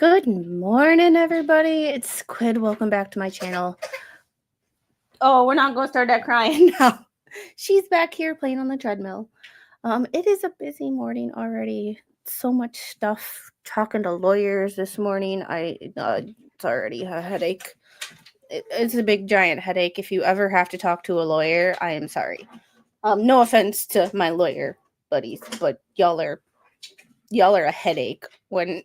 Good morning, everybody. It's Squid. Welcome back to my channel. Oh, we're not going to start that crying now. She's back here playing on the treadmill. It is a busy morning already. So much stuff. Talking to lawyers this morning. It's already a headache. It's a big, giant headache. If you ever have to talk to a lawyer, I am sorry. No offense to my lawyer buddies, but y'all are a headache when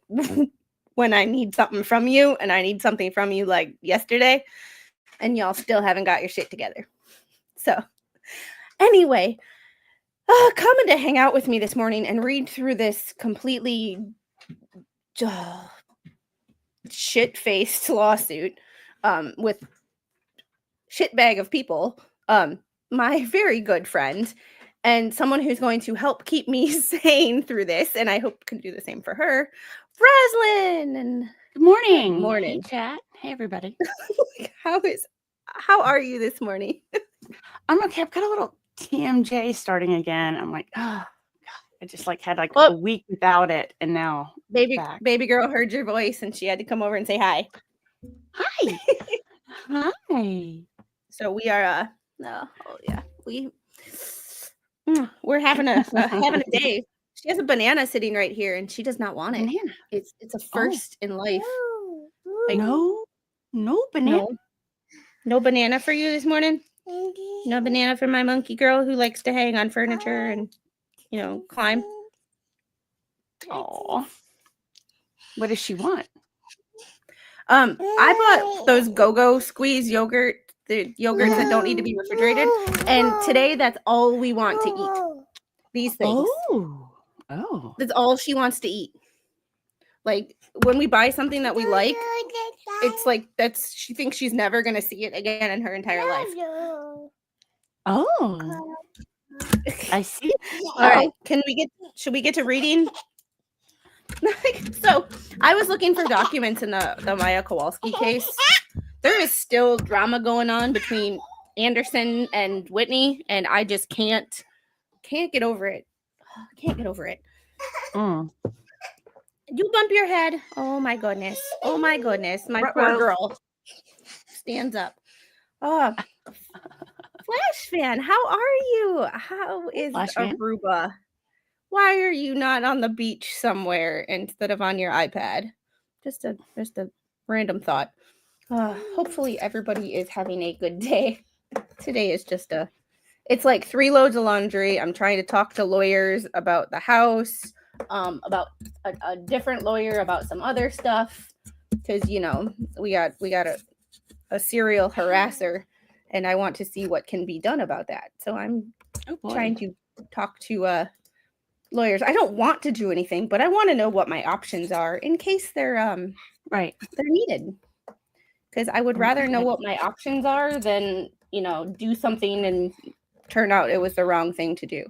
when I need something from you, and I need something from you like yesterday, and y'all still haven't got your shit together. So anyway, coming to hang out with me this morning and read through this completely shit-faced lawsuit with shitbag of people, my very good friend and someone who's going to help keep me sane through this, and I hope can do the same for her, Rosalyn. And good morning. Good morning. Hey, chat. Hey, everybody. How are you this morning? I'm okay. I've got a little TMJ starting again. I'm like, oh God. I just had a week without it, and now baby girl heard your voice, and she had to come over and say hi. Hi. Hi. So we are we're having a day. She has a banana sitting right here, and she does not want it. Banana. It's a first in life. Like, no banana. No banana for you this morning. No banana for my monkey girl who likes to hang on furniture and climb. Oh, what does she want? I bought those Go-Go squeeze yogurt, the yogurts that don't need to be refrigerated, and today that's all we want to eat. These things. Oh. That's all she wants to eat. Like when we buy something that we like, it's like she thinks she's never gonna see it again in her entire life. Oh. I see. All right. Should we get to reading? So I was looking for documents in the Maya Kowalski case. There is still drama going on between Anderson and Whitney, and I just can't get over it. Can't get over it. You bump your head. Oh my goodness. My poor girl stands up. Oh, Flash fan, how are you? How is Aruba? Why are you not on the beach somewhere instead of on your iPad? Just a random thought. Hopefully everybody is having a good day. Today is it's like 3 loads of laundry. I'm trying to talk to lawyers about the house, about a different lawyer about some other stuff, because we got a serial harasser, and I want to see what can be done about that. So I'm trying to talk to lawyers. I don't want to do anything, but I want to know what my options are in case they're needed. Because I would rather know what my options are than do something and turn out it was the wrong thing to do.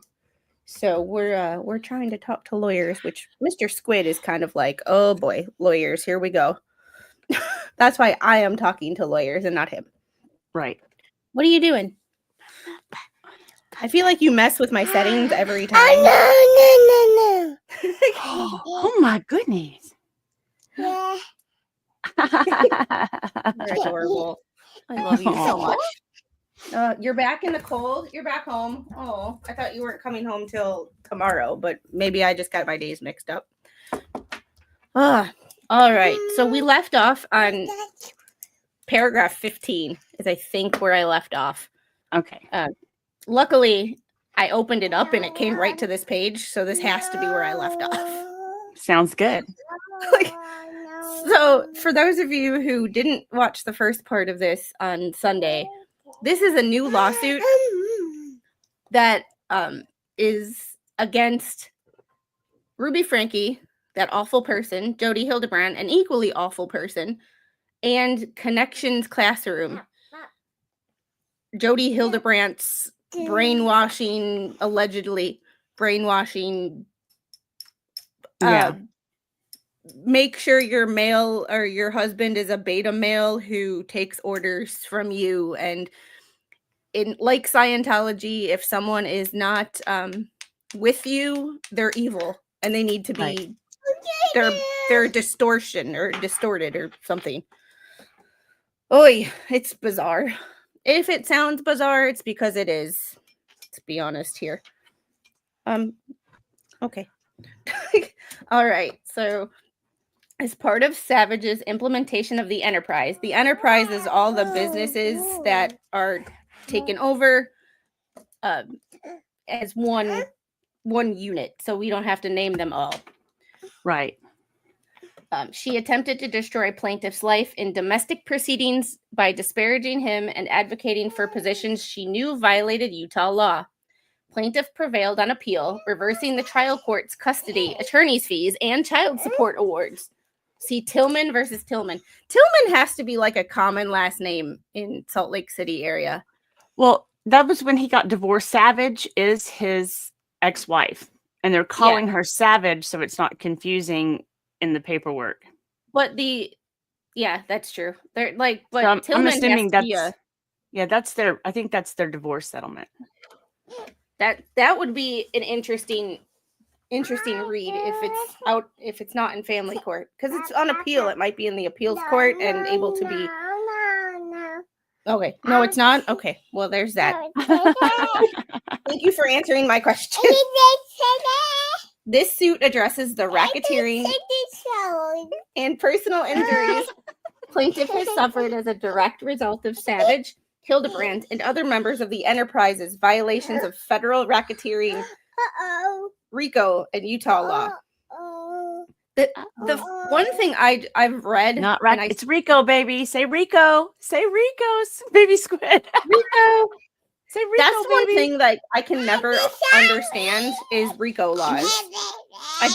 So we're trying to talk to lawyers, which Mr. Squid is kind of like, oh boy, lawyers, here we go. That's why I am talking to lawyers and not him. Right. What are you doing? I feel like you mess with my settings every time. No. Oh my goodness. Yeah. You're adorable. I love you so much. You're back in the cold. You're back home. Oh, I thought you weren't coming home till tomorrow, but maybe I just got my days mixed up. All right. So we left off on paragraph 15 is I think where I left off. Okay. Luckily, I opened it up and it came right to this page, so this has to be where I left off. Sounds good. So, for those of you who didn't watch the first part of this on Sunday, this is a new lawsuit that is against Ruby Franke, that awful person, Jodi Hildebrandt, an equally awful person, and ConneXions Classroom. Jodi Hildebrandt's allegedly brainwashing. Make sure your male or your husband is a beta male who takes orders from you. And in like Scientology, if someone is not with you, they're evil and they need to be they're distortion or distorted or something. Oy, it's bizarre. If it sounds bizarre, it's because it is. To be honest here. Okay. All right. So as part of Savage's implementation of the enterprise is all the businesses that are taken over as one unit, so we don't have to name them all. Right. She attempted to destroy plaintiff's life in domestic proceedings by disparaging him and advocating for positions she knew violated Utah law. Plaintiff prevailed on appeal, reversing the trial court's custody, attorney's fees, and child support awards. See, Tillman versus Tillman. Tillman has to be like a common last name in Salt Lake City area. Well, that was when he got divorced. Savage is his ex-wife, and they're calling her Savage so it's not confusing in the paperwork. But that's true. They're like, but so Tillman I'm assuming has to that's their. I think that's their divorce settlement. That would be an interesting read if it's not in family court, because it's on appeal. It might be in the appeals court and able to be. Okay, no, it's not. Okay, well, there's that. Thank you for answering my question. This suit addresses the racketeering and personal injuries plaintiff has suffered as a direct result of Savage, Hildebrandt, and other members of the enterprise's violations of federal racketeering, RICO, and Utah law. The one thing I've read, not right. It's RICO, baby. Say RICO. Say RICO, baby squid. RICO. Say RICO, that's baby. one thing that I can never understand is RICO laws. I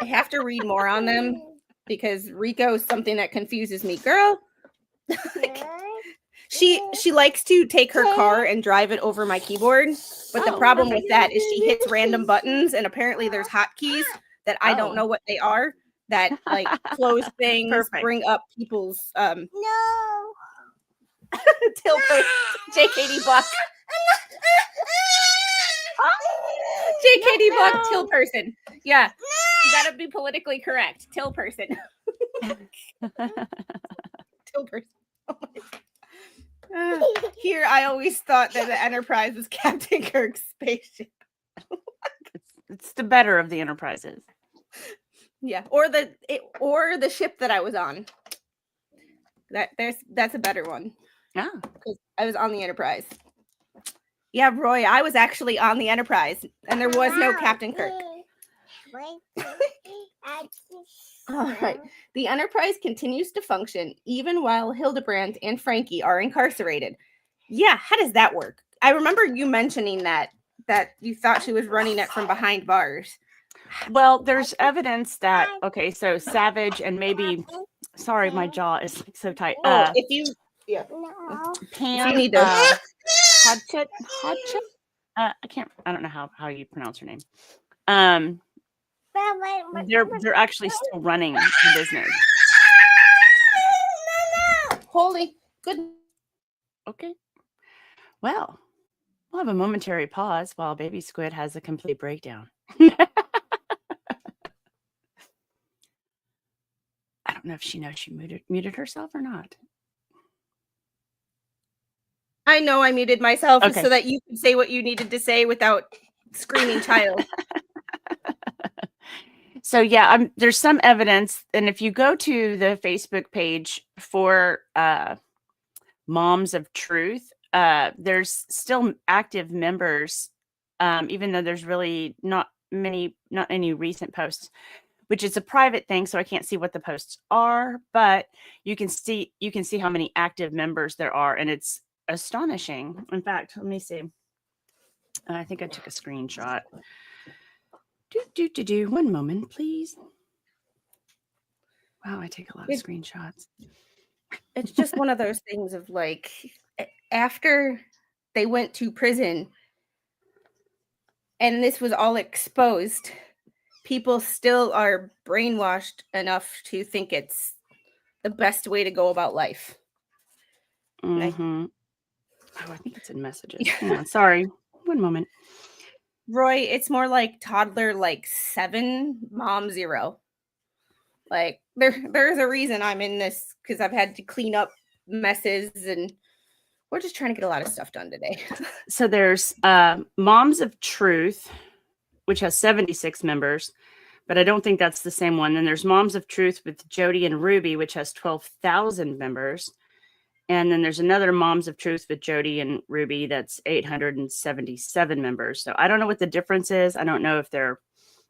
have to read more on them because RICO is something that confuses me, girl. She likes to take her car and drive it over my keyboard, but the problem with that is she hits random buttons, and apparently there's hotkeys that I don't know what they are that like close things. Perfect. Bring up people's till JKD Buck. JKD Buck till person. Yeah. You gotta be politically correct. Till person. Till person. Oh my God. Here I always thought that the Enterprise was Captain Kirk's spaceship. It's the better of the Enterprises. Yeah. Or the ship that I was on. That's a better one. Yeah. Because I was on the Enterprise. Yeah, Roy, I was actually on the Enterprise, and there was no Captain Kirk. All right. The Enterprise continues to function even while Hildebrandt and Franke are incarcerated. Yeah, how does that work? I remember you mentioning that you thought she was running it from behind bars. Well, there's evidence that, okay, so Savage and maybe, sorry, my jaw is so tight. If you, Pam, you need to. Hodgett? I don't know how you pronounce her name. They're actually still running the business. Holy good. Okay. Well, we'll have a momentary pause while Baby Squid has a complete breakdown. I don't know if she knows she muted herself or not. I know I muted myself so that you could say what you needed to say without screaming child. So yeah, there's some evidence, and if you go to the Facebook page for Moms of Truth, there's still active members, even though there's really not any recent posts, which is a private thing, so I can't see what the posts are, but you can see how many active members there are, and it's astonishing. In fact, let me see. I think I took a screenshot. One moment, please. Wow, I take a lot of screenshots. It's just one of those things of like, after they went to prison and this was all exposed, people still are brainwashed enough to think it's the best way to go about life. Mm-hmm. I think it's in messages. Hang on, sorry. One moment. Roy, it's more like toddler, like 7, mom 0. Like there's a reason I'm in this, because I've had to clean up messes, and we're just trying to get a lot of stuff done today. So there's Moms of Truth, which has 76 members, but I don't think that's the same one. Then there's Moms of Truth with Jodi and Ruby, which has 12,000 members. And then there's another Moms of Truth with Jodi and Ruby that's 877 members. So I don't know what the difference is. I don't know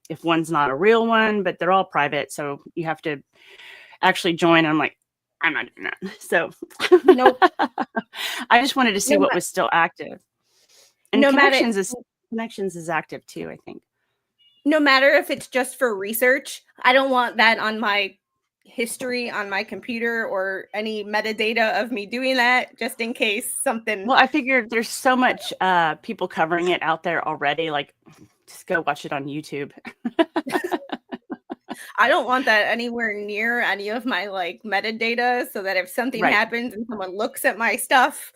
if one's not a real one, but they're all private. So you have to actually join. I'm like, I'm not doing that. So Nope. I just wanted to see what was still active. And ConneXions is active too, I think. No matter if it's just for research, I don't want that on my history on my computer or any metadata of me doing that, just in case something. Well, I figured there's so much people covering it out there already. Like, just go watch it on YouTube. I don't want that anywhere near any of my like metadata, so that if something happens and someone looks at my stuff,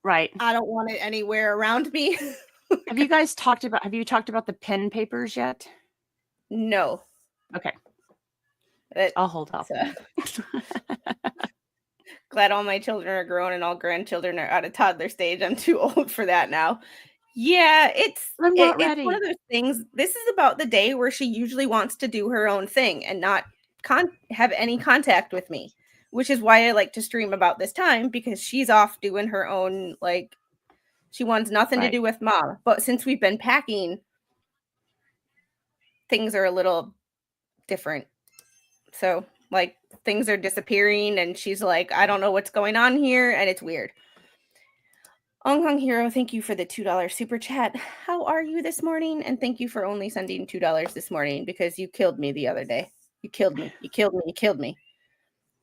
right, I don't want it anywhere around me. Have you talked about the pen papers yet? No. Okay. I'll hold off. Glad all my children are grown and all grandchildren are out of toddler stage. I'm too old for that now. Yeah, it's one of those things. This is about the day where she usually wants to do her own thing and not have any contact with me, which is why I like to stream about this time, because she's off doing her own, like, she wants nothing to do with mom. But since we've been packing, things are a little different. So, like, things are disappearing, and she's like, I don't know what's going on here, and it's weird. Ong Kong Hero, thank you for the $2 super chat. How are you this morning? And thank you for only sending $2 this morning, because you killed me the other day. You killed me. You killed me. You killed me.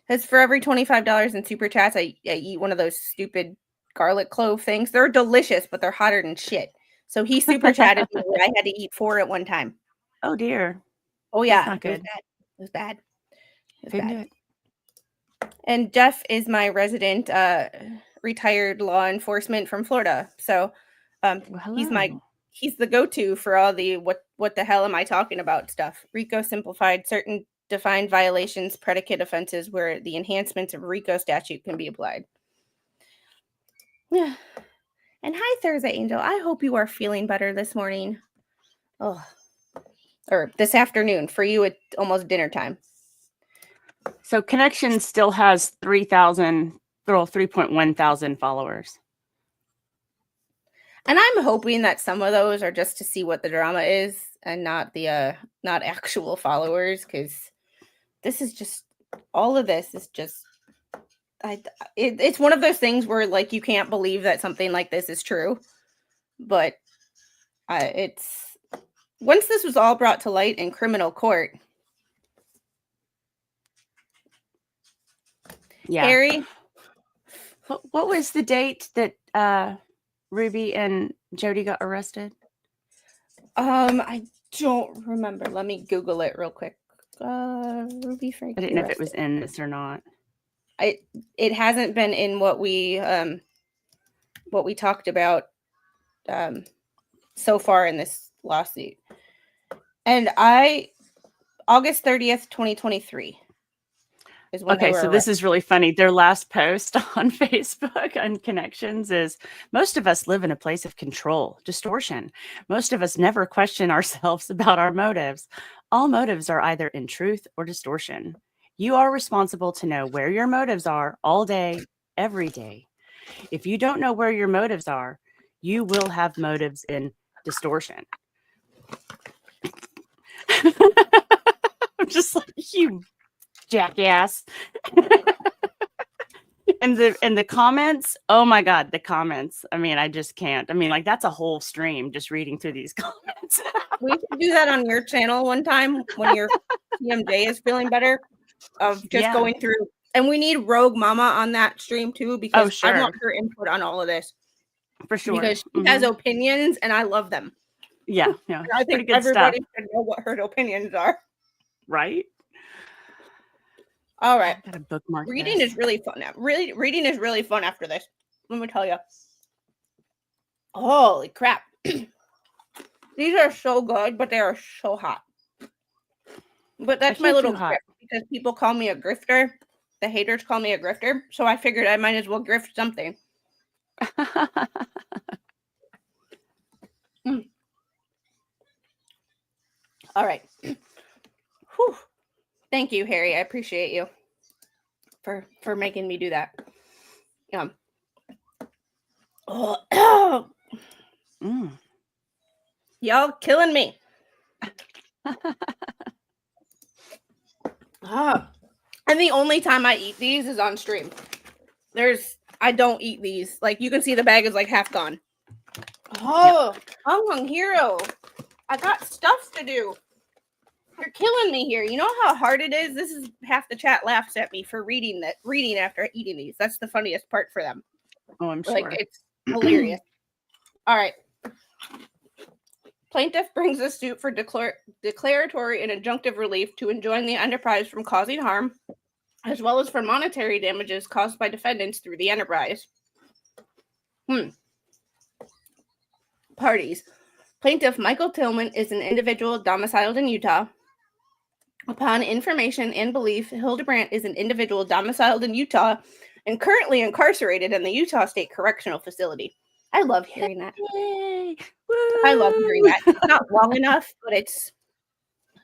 Because for every $25 in super chats, I eat one of those stupid garlic clove things. They're delicious, but they're hotter than shit. So he super chatted me where I had to eat 4 at one time. Oh, dear. Oh, yeah. That's not good. It was bad. Couldn't do it. And Jeff is my resident retired law enforcement from Florida. So he's the go-to for all the what the hell am I talking about stuff. RICO simplified certain defined violations, predicate offenses where the enhancements of RICO statute can be applied. Yeah. And hi, Thursday Angel. I hope you are feeling better this morning. Oh, or this afternoon. For you, it's almost dinner time. So ConneXions still has 3.1 thousand followers. And I'm hoping that some of those are just to see what the drama is and not actual followers, because this is just, all of this is just, it's one of those things where, like, you can't believe that something like this is true. But it's, once this was all brought to light in criminal court. Yeah. Harry, what was the date that Ruby and Jodi got arrested? I don't remember. Let me Google it real quick. Ruby Franke. I didn't know if it was in this or not. It hasn't been in what we talked about so far in this lawsuit. And August 30th, 2023. Okay, so this is really funny. Their last post on Facebook on ConneXions is, most of us live in a place of control, distortion. Most of us never question ourselves about our motives. All motives are either in truth or distortion. You are responsible to know where your motives are all day, every day. If you don't know where your motives are, you will have motives in distortion. I'm just like, you jackass. and the comments, oh my god, the comments, I mean, I just can't. I mean, like, that's a whole stream just reading through these comments. We should do that on your channel one time when your TMJ is feeling better, of just going through. And we need Rogue Mama on that stream too, because I want her input on all of this. For sure. Because she has opinions and I love them. Yeah. I think everybody should know what her opinions are. Right? All right. I've got a bookmark. Reading is really fun now. Reading is really fun after this. Let me tell you. Holy crap. These are so good, but they are so hot. But that's my little grip, because people call me a grifter. The haters call me a grifter. So I figured I might as well grift something. All right. Whew. Thank you, Harry. I appreciate you for making me do that. Oh. Y'all killing me. And the only time I eat these is on stream. I don't eat these. Like, you can see the bag is like half gone. Oh, Hung Hero. I got stuff to do. You're killing me here. You know how hard it is? This is half the chat laughs at me for reading after eating these. That's the funniest part for them. Oh, I'm sure. Like, it's hilarious. All right. Plaintiff brings a suit for declaratory and injunctive relief to enjoin the enterprise from causing harm, as well as for monetary damages caused by defendants through the enterprise. Parties. Plaintiff Michael Tillman is an individual domiciled in Utah. Upon information and belief, Hildebrandt is an individual domiciled in Utah and currently incarcerated in the Utah State Correctional Facility. I love hearing that. Yay! I love hearing that. It's not long enough, but it's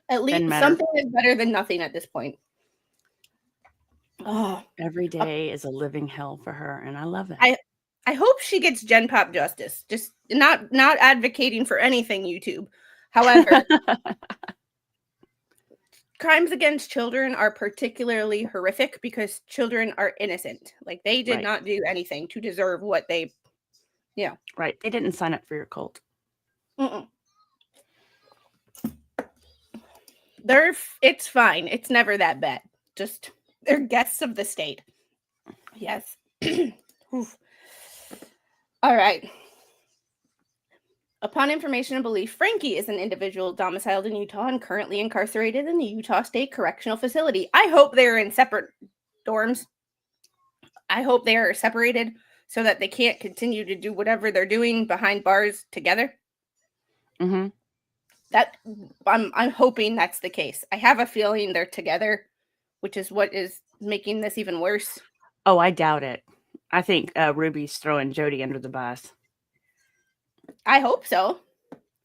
at least something is better than nothing at this point. Oh, every day is a living hell for her, and I love it. I hope she gets Gen Pop justice. Just not advocating for anything, YouTube. However, crimes against children are particularly horrific because children are innocent. Like, they did not do anything to deserve what they. Yeah. Right. They didn't sign up for your cult. It's fine. It's never that bad. Just, they're guests of the state. Yes. All right. Upon information and belief, Franke is an individual domiciled in Utah and currently incarcerated in the Utah State Correctional Facility. I hope they're in separate dorms. I hope they are separated so that they can't continue to do whatever they're doing behind bars together. That I'm hoping that's the case. I have a feeling they're together, which is what is making this even worse. Oh, I doubt it. I think Ruby's throwing Jodi under the bus. I hope so.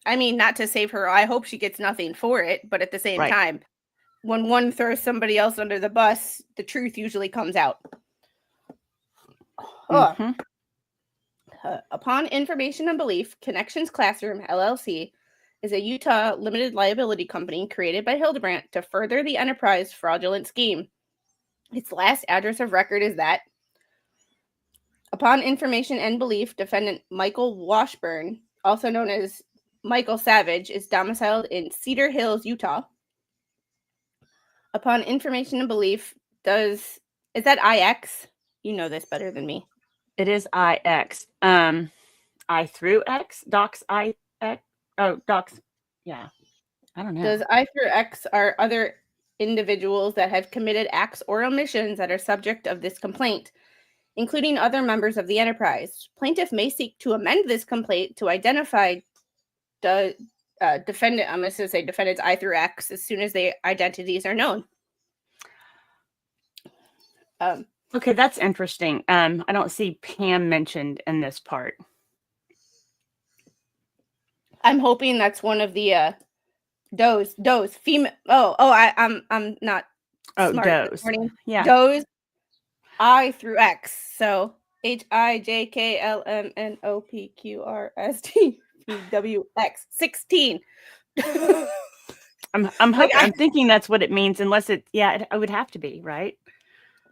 I mean, not to save her. I hope she gets nothing for it. But at the same time, when one throws somebody else under the bus, the truth usually comes out. Upon information and belief, ConneXions Classroom, LLC, is a Utah limited liability company created by Hildebrandt to further the enterprise fraudulent scheme. Its last address of record is that. Upon information and belief, defendant Michael Washburn, also known as Michael Savage, is domiciled in Cedar Hills, Utah. Upon information and belief, is that IX? You know this better than me. It is IX. I through X? Docs IX? Oh, Docs. Yeah. I don't know. Does I through X are other individuals that have committed acts or omissions that are subject of this complaint, including other members of the enterprise. Plaintiff may seek to amend this complaint to identify the defendant. I'm going to say defendants I through X as soon as their identities are known. Okay, that's interesting. I don't see Pam mentioned in this part. I'm hoping that's one of the Does female. I'm not. Oh, smart Does. Yeah. Does I through X. So HIJKLMNOPQRSTWX 16. I'm hoping, I'm thinking that's what it means, unless it would have to be, right?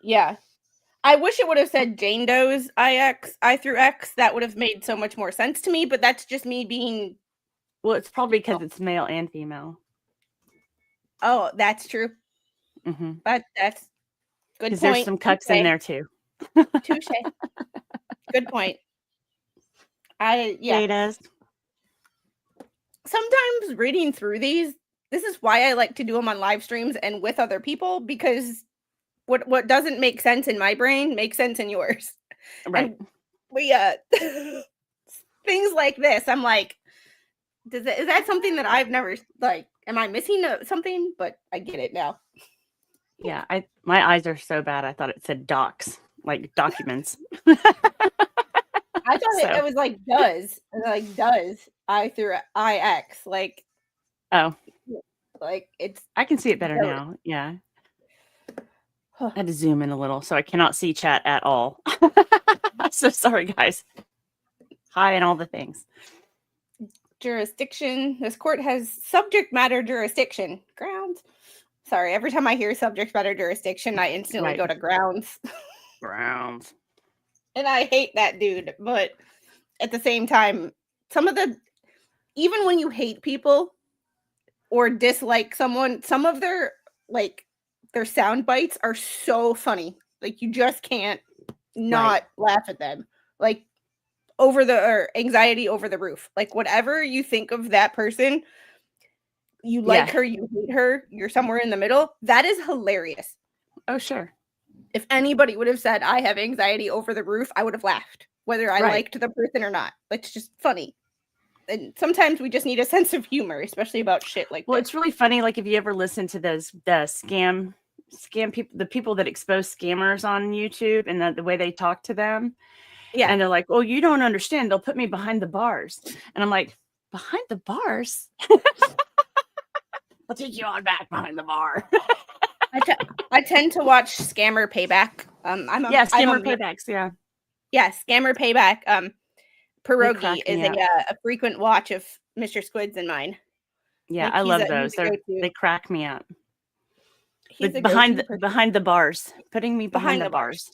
Yeah. I wish it would have said Jane Doe's I through X. That would have made so much more sense to me, but that's just me being. Well, it's probably because it's male and female. Oh, that's true. But that's good point. There's some cucks in there too. Touche. Good point. Sometimes reading through these, this is why I like to do them on live streams and with other people, because what doesn't make sense in my brain makes sense in yours. Right. And we things like this, I'm like, is that something that I've never, like, am I missing something? But I get it now. Yeah, my eyes are so bad. I thought it said docs, like documents. I thought it was like does I through IX, like, like it's. I can see it better now. Yeah. I had to zoom in a little, so I cannot see chat at all. So sorry, guys. Hi, and all the things. Jurisdiction. This court has subject matter jurisdiction. Grounds. Sorry, every time I hear subject matter jurisdiction, I instantly go to grounds. Grounds. And I hate that dude, but at the same time, even when you hate people or dislike someone, some of their sound bites are so funny. Like, you just can't not laugh at them. Like, anxiety over the roof. Like, whatever you think of that person, you like her, you hate her, you're somewhere in the middle. That is hilarious. Oh, sure. If anybody would have said, I have anxiety over the roof, I would have laughed, whether I liked the person or not. It's just funny. And sometimes we just need a sense of humor, especially about shit like Well, this. it's really funny. Like, if you ever listen to the scam people, the people that expose scammers on YouTube and the way they talk to them. Yeah. And they're like, oh, you don't understand. They'll put me behind the bars. And I'm like, behind the bars? I'll take you on back behind the bar. I tend to watch Scammer Payback. Scammer Paybacks. Yeah. Yeah, Scammer Payback. Pierogi is a frequent watch of Mr. Squid's and mine. Yeah, I love those. They crack me up. Behind the bars, putting me behind the bars.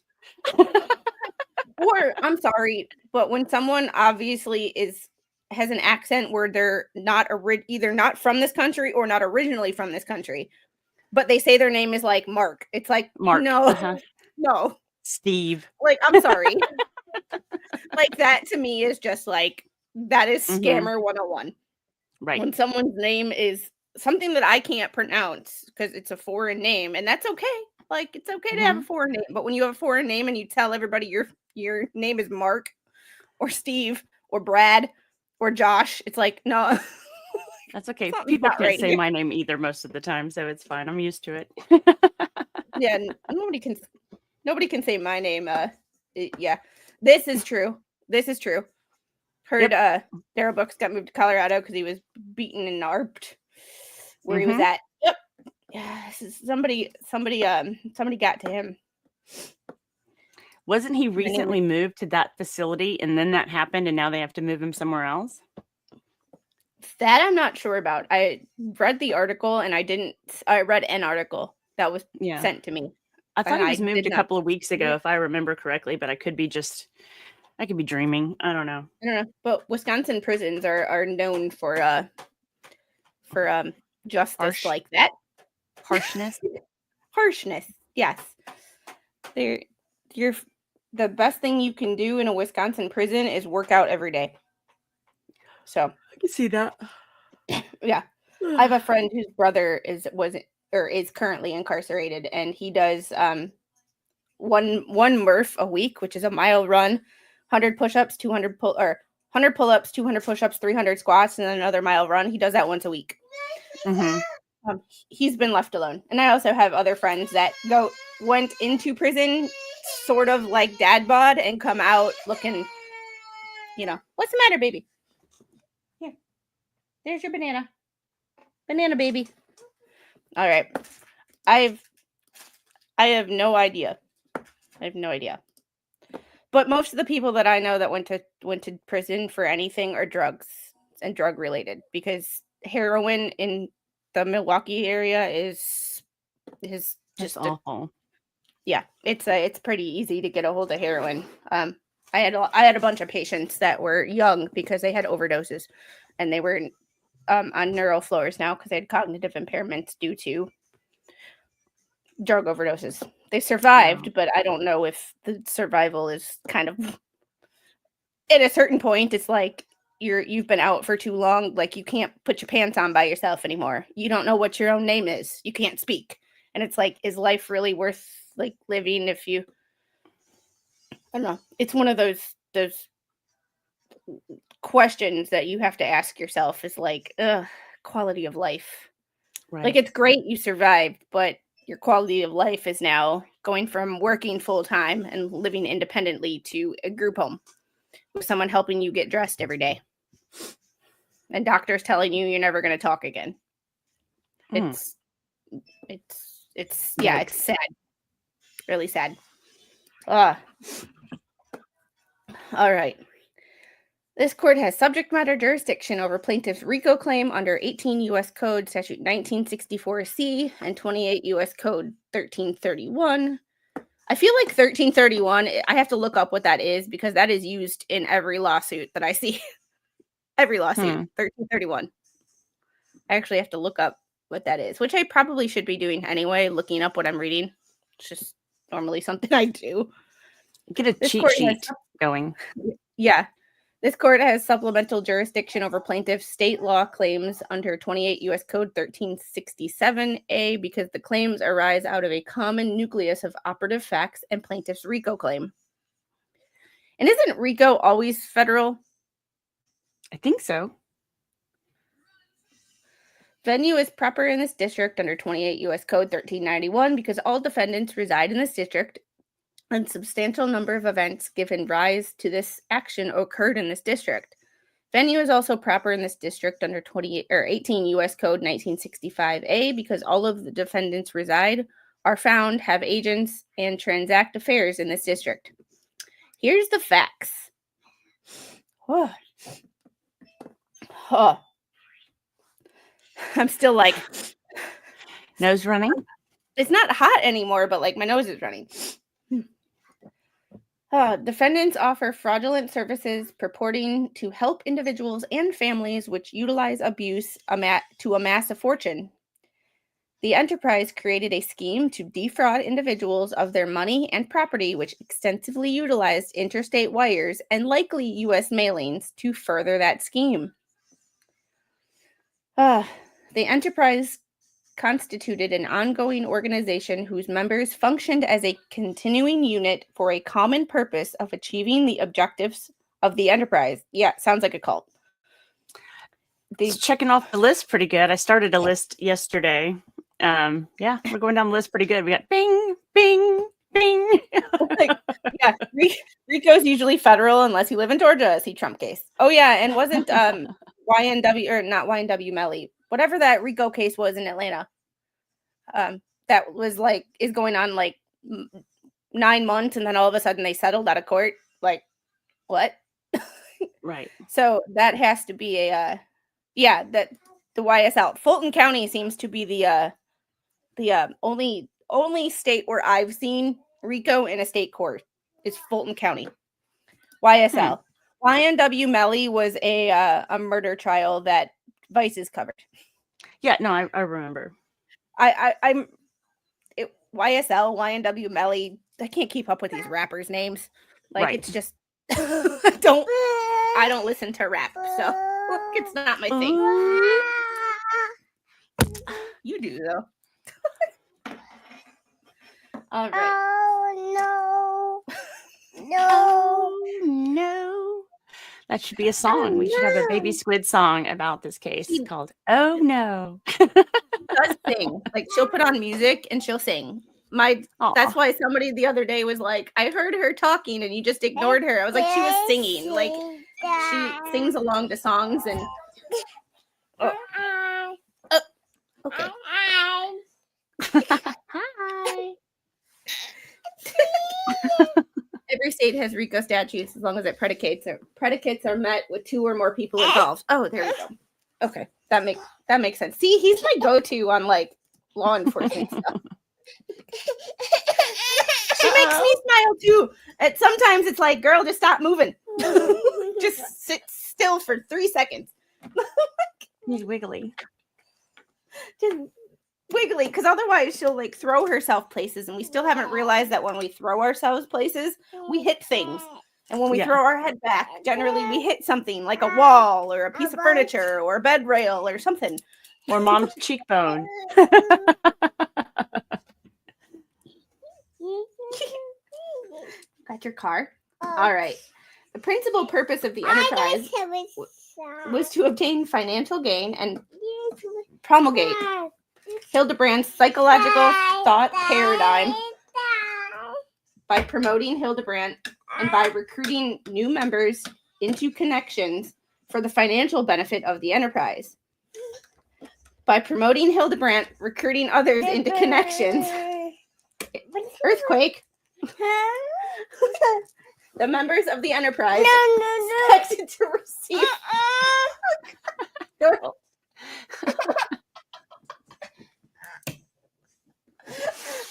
Or, I'm sorry, but when someone obviously has an accent where they're not either not from this country or not originally from this country, but they say their name is like Mark. It's like, Mark. No, no. Steve. Like, I'm sorry. Like, that to me is just like, that is Scammer 101. Right. When someone's name is something that I can't pronounce because it's a foreign name, and that's okay. Like, it's okay to have a foreign name, but when you have a foreign name and you tell everybody your name is Mark or Steve or Brad or Josh, it's like, no. That's okay. People can't say my name either most of the time, so it's fine. I'm used to it. Yeah, nobody can say my name. Yeah, this is true. Heard Daryl Brooks got moved to Colorado because he was beaten and narped where he was at. Yep. Yeah, somebody got to him. Wasn't he recently moved to that facility and then that happened and now they have to move him somewhere else? That I'm not sure about. I read the article and I read an article that was sent to me. I thought he was moved a couple of weeks ago, if I remember correctly, but I could be dreaming. I don't know. But Wisconsin prisons are known for justice like that. Harshness. Harshness. Yes. The best thing you can do in a Wisconsin prison is work out every day. So I can see that. Yeah. I have a friend whose brother is currently incarcerated, and he does one Murph a week, which is a mile run, 100 push-ups, 100 pull-ups, 200 push-ups, 300 squats, and then another mile run. He does that once a week. He's been left alone. And I also have other friends that went into prison sort of like dad bod and come out looking, what's the matter, baby? Here. There's your banana. Banana, baby. All right. I have no idea. But most of the people that I know that went to prison for anything are drugs and drug related, because heroin in the Milwaukee area is just awful. It's pretty easy to get a hold of heroin. I had a bunch of patients that were young because they had overdoses, and they were on neural floors now because they had cognitive impairments due to drug overdoses. They survived, but I don't know if the survival is kind of at a certain point. It's like you've been out for too long. Like, you can't put your pants on by yourself anymore. You don't know what your own name is. You can't speak. And it's like, is life really worth like living if you, I don't know. It's one of those questions that you have to ask yourself is like, quality of life. Right. Like, it's great you survived, but your quality of life is now going from working full time and living independently to a group home with someone helping you get dressed every day. And doctors telling you you're never going to talk again. It's sad. Really sad. All right. This court has subject matter jurisdiction over plaintiff's RICO claim under 18 U.S. Code Statute 1964C and 28 U.S. Code 1331. I feel like 1331, I have to look up what that is because that is used in every lawsuit that I see. Every lawsuit, 1331. I actually have to look up what that is, which I probably should be doing anyway, looking up what I'm reading. It's just normally something I do. Get a cheat sheet going. Yeah. This court has supplemental jurisdiction over plaintiff's state law claims under 28 U.S. Code 1367A because the claims arise out of a common nucleus of operative facts and plaintiff's RICO claim. And isn't RICO always federal? I think so. Venue is proper in this district under 28 U.S. Code 1391 because all defendants reside in this district and substantial number of events given rise to this action occurred in this district. Venue is also proper in this district under 18 U.S. Code 1965A because all of the defendants reside, are found, have agents, and transact affairs in this district. Here's the facts. I'm still like... Nose running? It's not hot anymore, but like my nose is running. Defendants offer fraudulent services purporting to help individuals and families which utilize abuse to amass a fortune. The enterprise created a scheme to defraud individuals of their money and property, which extensively utilized interstate wires and likely U.S. mailings to further that scheme. The enterprise constituted an ongoing organization whose members functioned as a continuing unit for a common purpose of achieving the objectives of the enterprise. Yeah, sounds like a cult. It's checking off the list pretty good. I started a list yesterday. Yeah, we're going down the list pretty good. We got bing, bing, bing. Yeah, RICO's usually federal unless you live in Georgia. See Trump case. Oh yeah, and wasn't YNW or not YNW Melly, whatever that RICO case was in Atlanta. That was like is going on like 9 months, and then all of a sudden they settled out of court. Like, what? Right. So that has to be a that the YSL Fulton County seems to be the only state where I've seen RICO in a state court is Fulton County. YSL. YNW Melly was a murder trial that Vice is covered. Yeah, no, I remember. YSL, YNW Melly. I can't keep up with these rappers' names. Like right. It's just I don't listen to rap, so it's not my thing. You do though. All right. Oh no. That should be a song. We should have a Baby Squid song about this case called "Oh No." She does sing. Like she'll put on music and she'll sing. That's why somebody the other day was like, I heard her talking and you just ignored her. I was like, she was singing. Like she sings along to songs and okay. Hi. Every state has RICO statutes as long as predicates are met with 2 or more people involved. Oh, there we go. Okay, that makes sense. See, he's my go-to on like law enforcement stuff. She makes me smile too. And sometimes it's like, girl, just stop moving. Just sit still for 3 seconds. He's wiggly. Just wiggly, because otherwise she'll like throw herself places, and we still haven't realized that when we throw ourselves places, we hit things. And when we throw our head back, generally we hit something like a wall or a piece of furniture or a bed rail or something. Or mom's cheekbone. Got your car? All right. The principal purpose of the enterprise was to obtain financial gain and promulgate Hildebrandt's psychological thought paradigm by promoting Hildebrandt and by recruiting new members into ConneXions for the financial benefit of the enterprise. By promoting Hildebrandt, recruiting others into ConneXions, earthquake, the members of the enterprise expected to receive. Girl.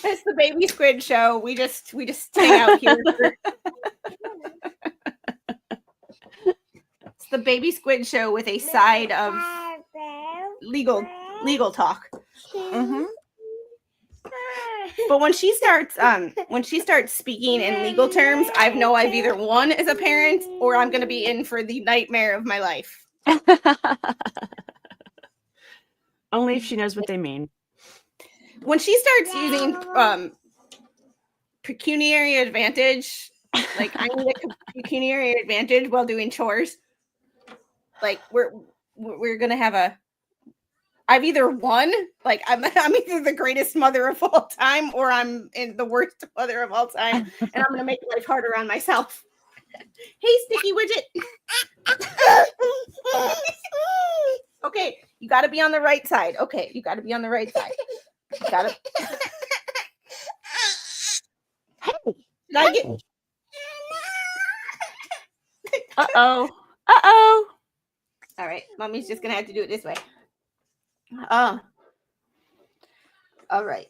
It's the Baby Squid Show. We just hang out here. It's the Baby Squid Show with a side of legal talk. Mm-hmm. But when she starts speaking in legal terms, I know I've either won as a parent or I'm going to be in for the nightmare of my life. Only if she knows what they mean. When she starts using pecuniary advantage, like I need a pecuniary advantage while doing chores, like we're gonna have I've either won, like I'm either the greatest mother of all time or I'm in the worst mother of all time, and I'm gonna make life harder on myself. Hey, Sticky Widget. Okay, you got to be on the right side. Okay, you got to be on the right side. You gotta. Hey, I get. Uh-oh. All right, Mommy's just gonna have to do it this way. All right.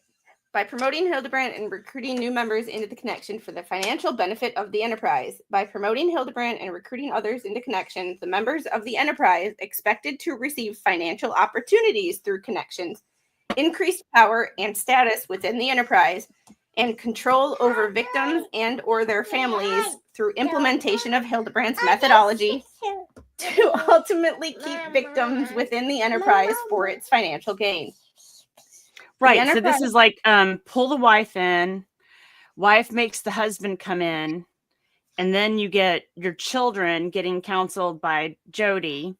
By promoting Hildebrandt and recruiting new members into the connection for the financial benefit of the enterprise. By promoting Hildebrandt and recruiting others into ConneXions, the members of the enterprise expected to receive financial opportunities through ConneXions, increased power and status within the enterprise, and control over victims and or their families through implementation of Hildebrandt's methodology to ultimately keep victims within the enterprise for its financial gain. Right. So this is like pull the wife in, wife makes the husband come in, and then you get your children getting counseled by Jodi,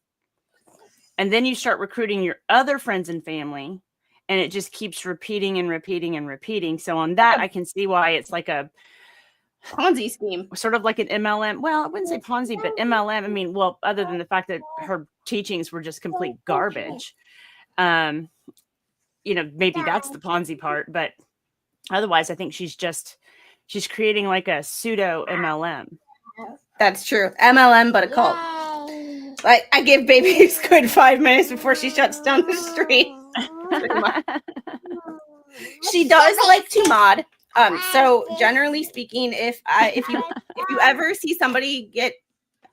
and then you start recruiting your other friends and family, and it just keeps repeating and repeating and repeating. So on that, I can see why it's like a Ponzi scheme, sort of like an MLM. Well, I wouldn't say Ponzi, but MLM. I mean, well, other than the fact that her teachings were just complete garbage. Maybe that's the Ponzi part, but otherwise I think she's creating like a pseudo MLM. That's true. MLM, but a cult. Like I give Baby Squid 5 minutes before she shuts down the stream. She does like to mod. So generally speaking, if you ever see somebody get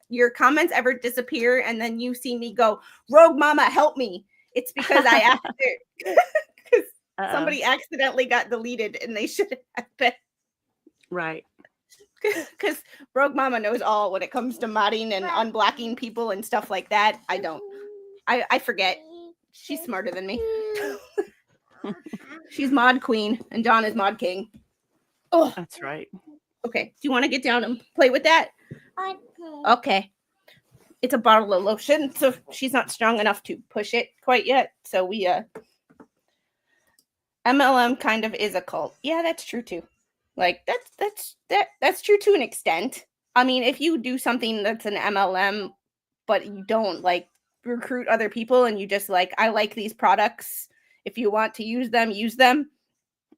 your comments ever disappear and then you see me go, Rogue Mama, help me, it's because I asked it. Because somebody accidentally got deleted and they shouldn't have been. Right. Because Rogue Mama knows all when it comes to modding and unblocking people and stuff like that. I don't. I forget. She's smarter than me. She's mod queen and John is mod king. Oh, that's right. Okay. Do you want to get down and play with that? Okay. It's a bottle of lotion, so she's not strong enough to push it quite yet. So we MLM kind of is a cult. Yeah, that's true too. Like that's true to an extent. I mean, if you do something that's an MLM, but you don't like recruit other people and you just like, I like these products. If you want to use them, use them.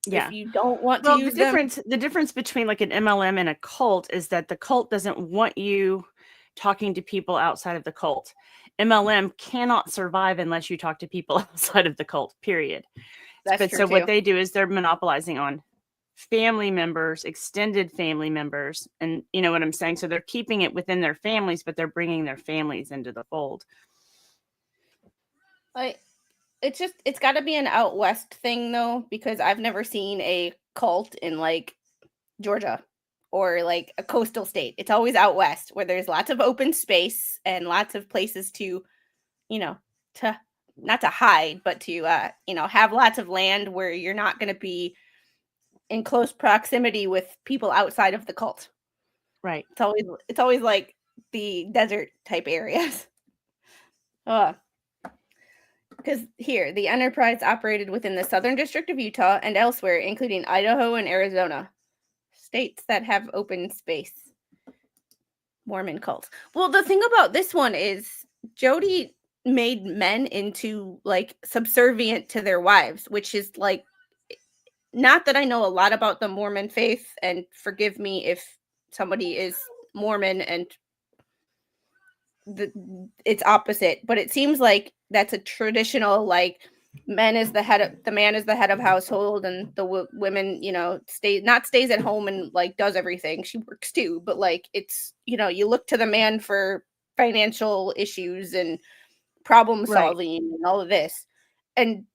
Yeah. If you don't want to use them. The difference between like an MLM and a cult is that the cult doesn't want you talking to people outside of the cult. MLM cannot survive unless you talk to people outside of the cult, period. That's true too. What they do is they're monopolizing on family members, extended family members. And you know what I'm saying? So they're keeping it within their families, but they're bringing their families into the fold. It's got to be an out west thing though, because I've never seen a cult in like Georgia or like a coastal state. It's always out west where there's lots of open space and lots of places to, to not to hide, but to, have lots of land where you're not going to be in close proximity with people outside of the cult. Right. It's always like the desert type areas. Because here, the enterprise operated within the Southern District of Utah and elsewhere, including Idaho and Arizona, states that have open space. Mormon cults. Well, the thing about this one is Jodi made men into like subservient to their wives, which is like, not that I know a lot about the Mormon faith, and forgive me if somebody is Mormon and it's opposite, but it seems like that's a traditional, like, the man is the head of household, and the women, stays at home and like does everything. She works too, but like, it's, you look to the man for financial issues and problem solving and all of this. And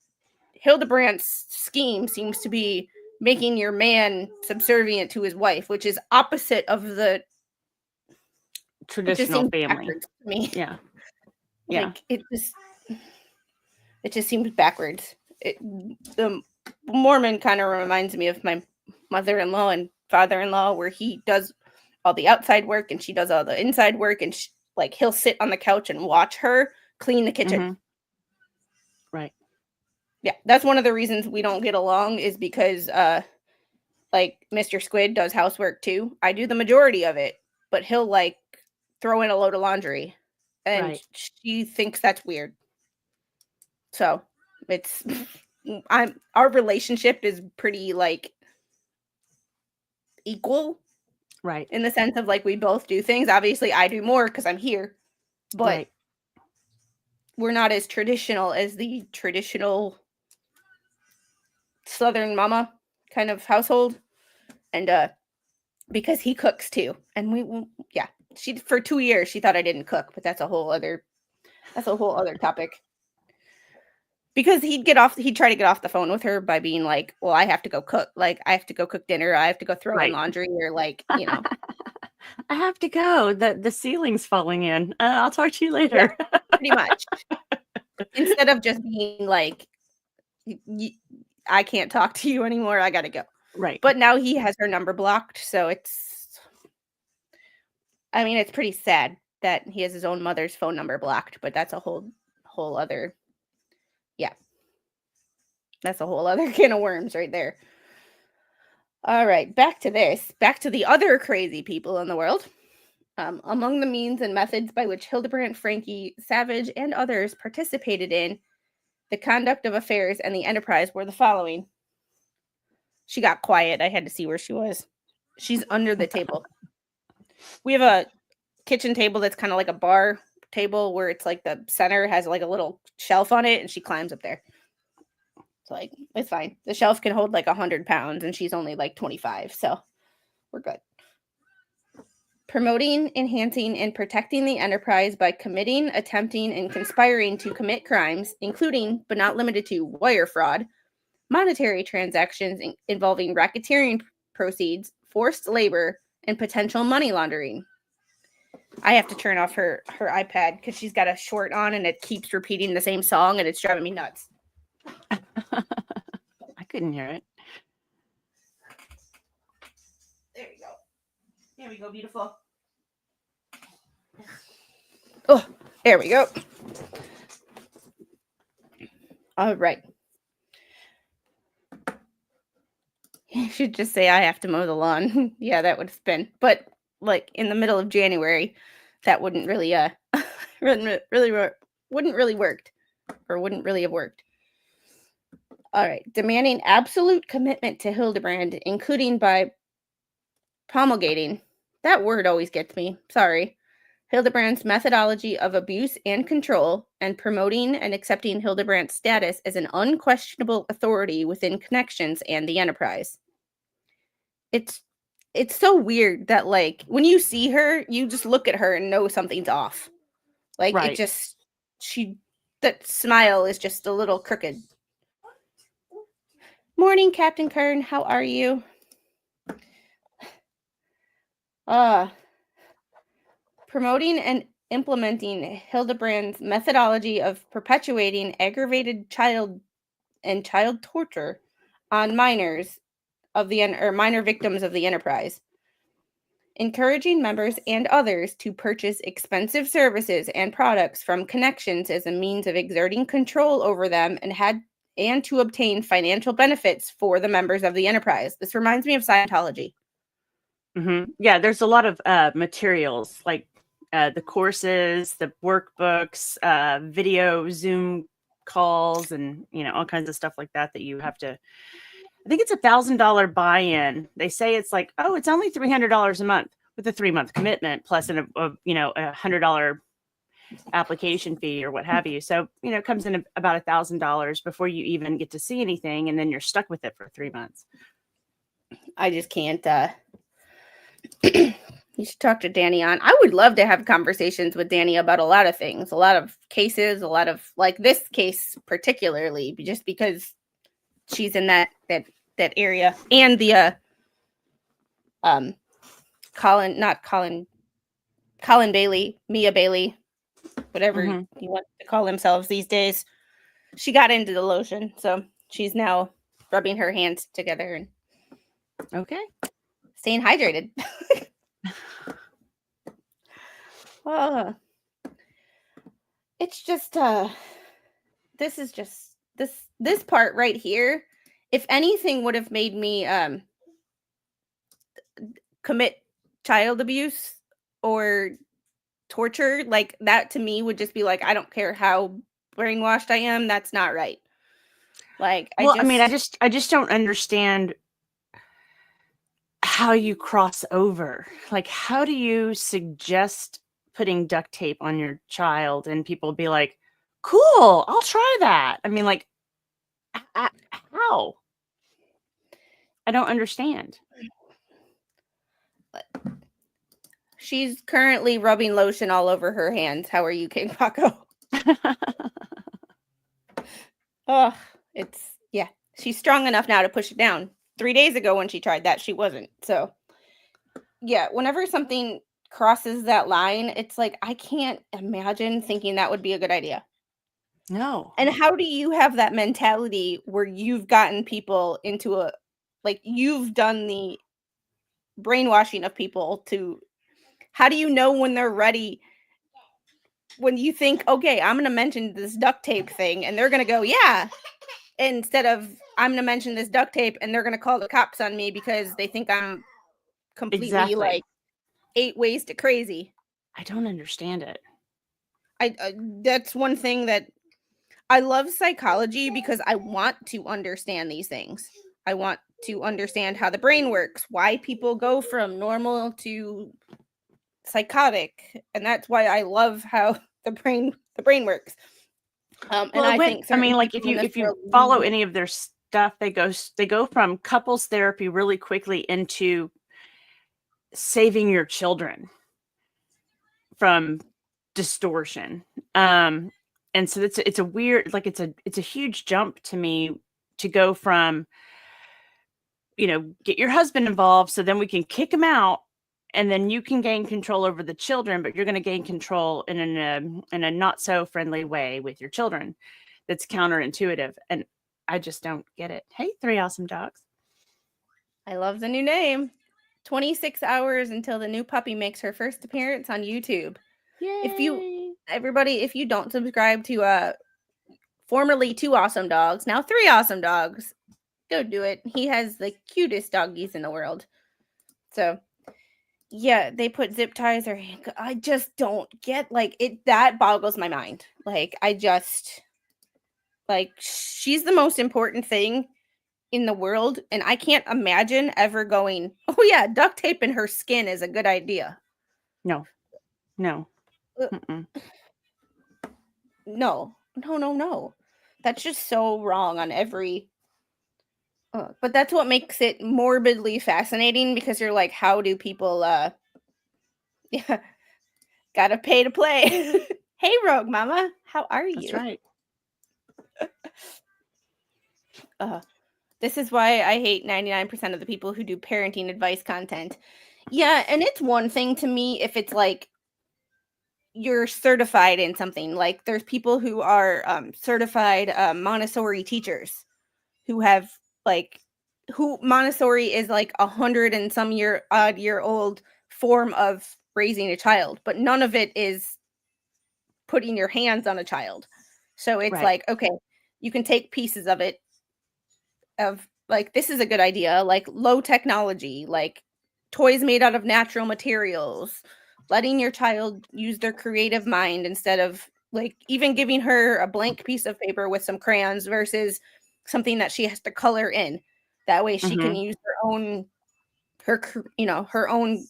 Hildebrandt's scheme seems to be making your man subservient to his wife, which is opposite of the traditional family. To me. Yeah. Like, it just seems backwards. The Mormon kind of reminds me of my mother-in-law and father-in-law, where he does all the outside work and she does all the inside work, and he'll sit on the couch and watch her clean the kitchen. Mm-hmm. Right. Yeah, that's one of the reasons we don't get along, is because like Mr. Squid does housework too. I do the majority of it, but he'll like throw in a load of laundry, and she thinks that's weird. So our relationship is pretty like equal, right? In the sense of like, we both do things. Obviously, I do more because I'm here, but we're not as traditional as the traditional Southern mama kind of household, and because he cooks too, and she for 2 years she thought I didn't cook, but that's a whole other topic. Because he'd try to get off the phone with her by being like, well, I have to go cook. Like, I have to go cook dinner. I have to go throw in laundry, or like, I have to go. The ceiling's falling in. I'll talk to you later. Yeah, pretty much. Instead of just being like, I can't talk to you anymore. I got to go. Right. But now he has her number blocked. So it's pretty sad that he has his own mother's phone number blocked, but that's a whole other. Yeah. That's a whole other can of worms right there. All right, back to the other crazy people in the world. Among the means and methods by which Hildebrandt, Franke, Savage, and others participated in the conduct of affairs and the enterprise were the following. She got quiet. I had to see where she was. She's under the table. We have a kitchen table that's kind of like a bar table, where it's like the center has like a little shelf on it, and she climbs up there. So like, it's fine. The shelf can hold like 100 pounds, and she's only like 25, so we're good. Promoting, enhancing, and protecting the enterprise by committing, attempting, and conspiring to commit crimes, including but not limited to wire fraud, monetary transactions involving racketeering proceeds, forced labor, and potential money laundering. I have to turn off her iPad because she's got a short on and it keeps repeating the same song, and it's driving me nuts. I couldn't hear it. There we go. There we go, beautiful. Oh, there we go. All right. You should just say I have to mow the lawn. Yeah, that would have been. But like in the middle of January, that wouldn't really wouldn't really have worked. All right, demanding absolute commitment to Hildebrandt, including by promulgating. That word always gets me. Sorry. Hildebrandt's methodology of abuse and control, and promoting and accepting Hildebrandt's status as an unquestionable authority within ConneXions and the enterprise. It's so weird that like when you see her, you just look at her and know something's off. Like it just that smile is just a little crooked. Morning, Captain Kern. How are you? Promoting and implementing Hildebrandt's methodology of perpetuating aggravated child torture on minors of minor victims of the enterprise. encouraging members and others to purchase expensive services and products from ConneXions as a means of exerting control over them and to obtain financial benefits for the members of the enterprise. This reminds me of Scientology. Mm-hmm. Yeah, there's a lot of materials like the courses, the workbooks, video Zoom calls, and all kinds of stuff like that you have to. I think it's $1,000 buy-in. They say it's like, oh, it's only $300 a month with a 3-month commitment plus a $100 application fee or what have you. So it comes in about $1,000 before you even get to see anything, and then you're stuck with it for 3 months. I just can't. You should talk to Danny on. I would love to have conversations with Danny about a lot of things, a lot of cases, a lot of like this case particularly, just because she's in that area, and the Colin Bailey, Mia Bailey, whatever you want to call themselves these days. She got into the lotion, so she's now rubbing her hands together and staying hydrated. It's just this part right here, if anything would have made me commit child abuse or torture, like that to me would just be like, I don't care how brainwashed I am, that's not right. Like, I just don't understand how you cross over. Like, how do you suggest putting duct tape on your child and people be like, cool, I'll try that? I mean, like, how? I don't understand. She's currently rubbing lotion all over her hands. How are you, King Paco? She's strong enough now to push it down. 3 days ago when she tried that, she wasn't. So, yeah, whenever something crosses that line, it's like, I can't imagine thinking that would be a good idea. No. And how do you have that mentality where you've gotten people into you've done the brainwashing of people to, how do you know when they're ready? When you think, okay, I'm going to mention this duct tape thing, and they're going to go, yeah, instead of I'm going to mention this duct tape and they're going to call the cops on me because they think I'm completely like 8 ways to crazy. I don't understand it. That's one thing that I love psychology, because I want to understand these things. I want to understand how the brain works, why people go from normal to psychotic, and that's why I love how the brain works. If you follow any of their stuff, they go from couples therapy really quickly into saving your children from distortion. And so it's a weird, like it's a huge jump to me to go from, get your husband involved so then we can kick him out and then you can gain control over the children, but you're going to gain control in a not so friendly way with your children. That's counterintuitive. And I just don't get it. Hey, 3 awesome dogs. I love the new name. 26 hours until the new puppy makes her first appearance on YouTube. Yay. If you don't subscribe to formerly 2 awesome dogs, now 3 awesome dogs, go do it. He has the cutest doggies in the world. So yeah, they put zip ties or I just don't get that boggles my mind. She's the most important thing in the world, and I can't imagine ever going, oh yeah, duct tape in her skin is a good idea. No. No. That's just so wrong on every. But that's what makes it morbidly fascinating, because you're like, how do people? Gotta pay to play. Hey, Rogue Mama, how are you? That's right. This is why I hate 99% of the people who do parenting advice content. Yeah, and it's one thing to me if it's like you're certified in something. Like there's people who are certified Montessori teachers who have who Montessori is like 100 and some year old form of raising a child, but none of it is putting your hands on a child. So it's like, okay, you can take pieces of it, of like, this is a good idea, like low technology, like toys made out of natural materials, letting your child use their creative mind instead of like even giving her a blank piece of paper with some crayons versus something that she has to color in. That way she can use her own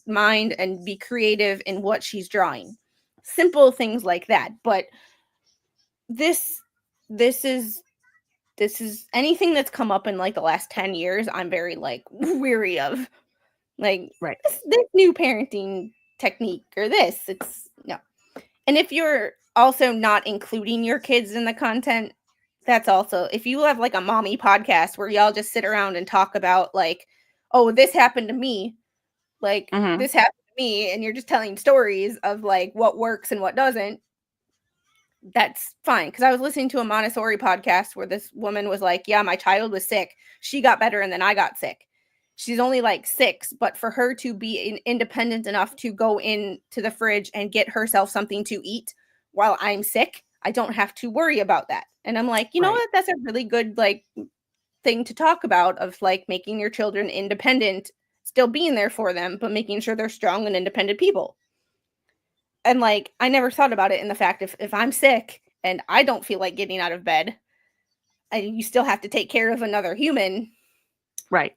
mind and be creative in what she's drawing. Simple things like that. But this is anything that's come up in like the last 10 years, I'm very like weary of. Like this new parenting technique or this, it's no. And if you're also not including your kids in the content, that's also, if you have like a mommy podcast where y'all just sit around and talk about like, oh, this happened to me, like this happened to me, and you're just telling stories of like what works and what doesn't, that's fine. Because I was listening to a Montessori podcast where this woman was like, yeah, my child was sick. She got better and then I got sick. She's only like 6, but for her to be independent enough to go into the fridge and get herself something to eat while I'm sick, I don't have to worry about that. And I'm like, you know what? That's a really good like thing to talk about, of like making your children independent, still being there for them, but making sure they're strong and independent people. And like, I never thought about it in the fact if I'm sick and I don't feel like getting out of bed, and you still have to take care of another human. Right.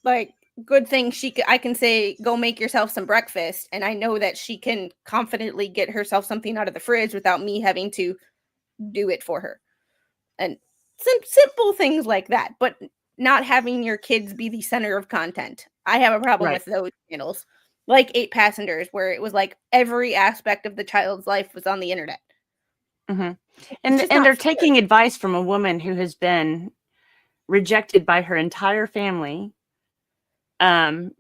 Like, good thing I can say, go make yourself some breakfast. And I know that she can confidently get herself something out of the fridge without me having to do it for her. And some simple things like that, but not having your kids be the center of content. I have a problem with those channels, like 8 Passengers, where it was like every aspect of the child's life was on the internet. And they're taking advice from a woman who has been rejected by her entire family.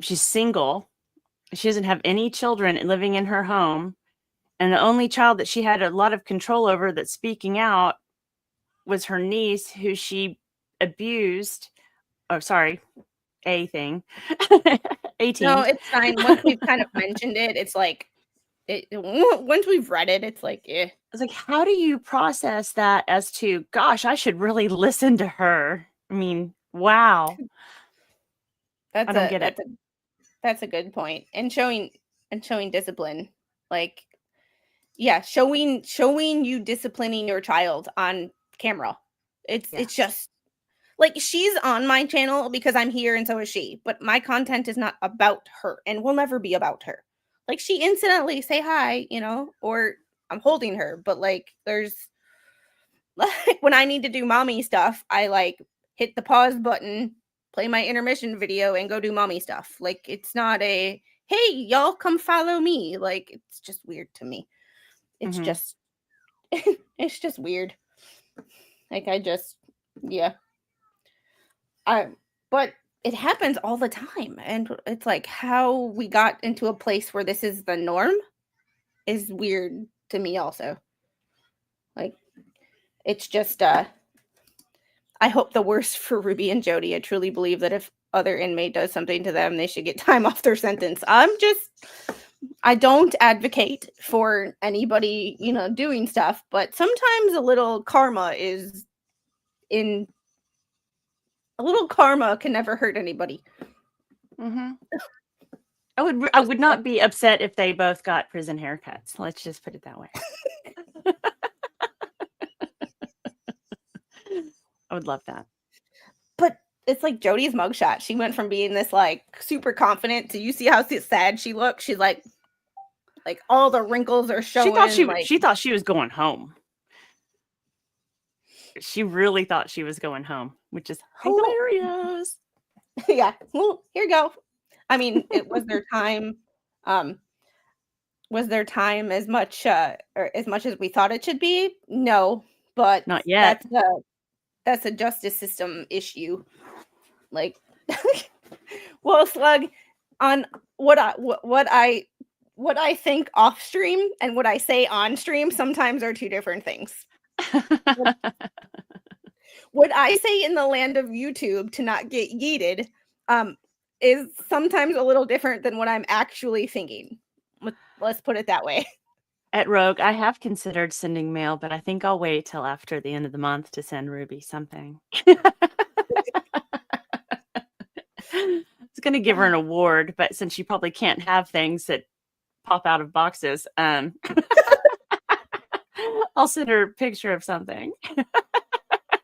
She's single. She doesn't have any children living in her home. And the only child that she had a lot of control over that's speaking out was her niece, who she abused. Oh, sorry. A thing. 18. No, it's fine. Once we've kind of mentioned it, it's like, once we've read it, it's like, eh. It's like, how do you process that as to, gosh, I should really listen to her? I mean, wow. I don't get it. That's a good point. And showing discipline, like, yeah, showing you disciplining your child on camera. It's just like, she's on my channel because I'm here and so is she, but my content is not about her and will never be about her. Like, she incidentally say hi, or I'm holding her, but like, there's like, when I need to do mommy stuff, I like hit the pause button, play my intermission video, and go do mommy stuff. Like, it's not a, hey, y'all come follow me. Like, it's just weird to me. It's just, it's just weird. Like, but it happens all the time. And it's like, how we got into a place where this is the norm is weird to me also. Like, it's just, I hope the worst for Ruby and Jodi. I truly believe that if other inmate does something to them, they should get time off their sentence. I don't advocate for anybody, doing stuff, but sometimes a little karma can never hurt anybody. I would not be upset if they both got prison haircuts. Let's just put it that way. I would love that. But it's like Jodi's mugshot. She went from being this like super confident to, you see how sad she looks. She's like all the wrinkles are showing. She thought she was going home. She really thought she was going home, which is hilarious. Yeah. Well, here you go. I mean, it was their time. Was their time as much or as much as we thought it should be? No, but not yet. That's a justice system issue. Like, well, Slug, on what I think off stream and what I say on stream sometimes are two different things. What I say in the land of YouTube to not get yeeted is sometimes a little different than what I'm actually thinking. Let's put it that way. At Rogue, I have considered sending mail, but I think I'll wait till after the end of the month to send Ruby something. It's going to give her an award, but since she probably can't have things that pop out of boxes, I'll send her a picture of something.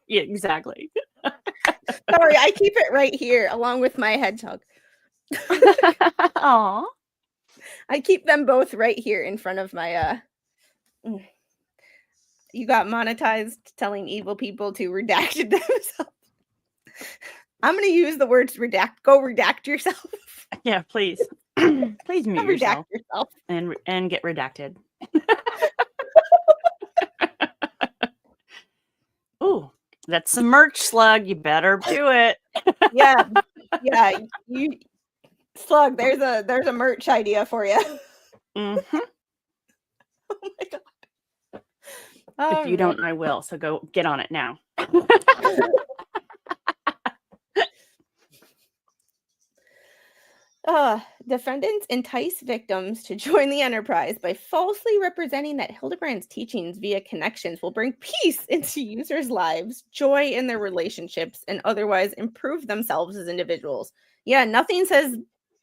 Yeah, exactly. Sorry, I keep it right here along with my hedgehog. Aw. I keep them both right here in front of my you got monetized telling evil people to redact themselves. I'm going to use the words redact. Go redact yourself. Yeah, please. Please mute yourself and get redacted. Ooh, that's some merch, Slug. You better do it. Yeah. You Slug, there's a merch idea for you. Mm-hmm. Oh my god. If you don't, I will. So go get on it now. Defendants entice victims to join the enterprise by falsely representing that Hildebrandt's teachings via ConneXions will bring peace into users' lives, joy in their relationships, and otherwise improve themselves as individuals. Yeah, nothing says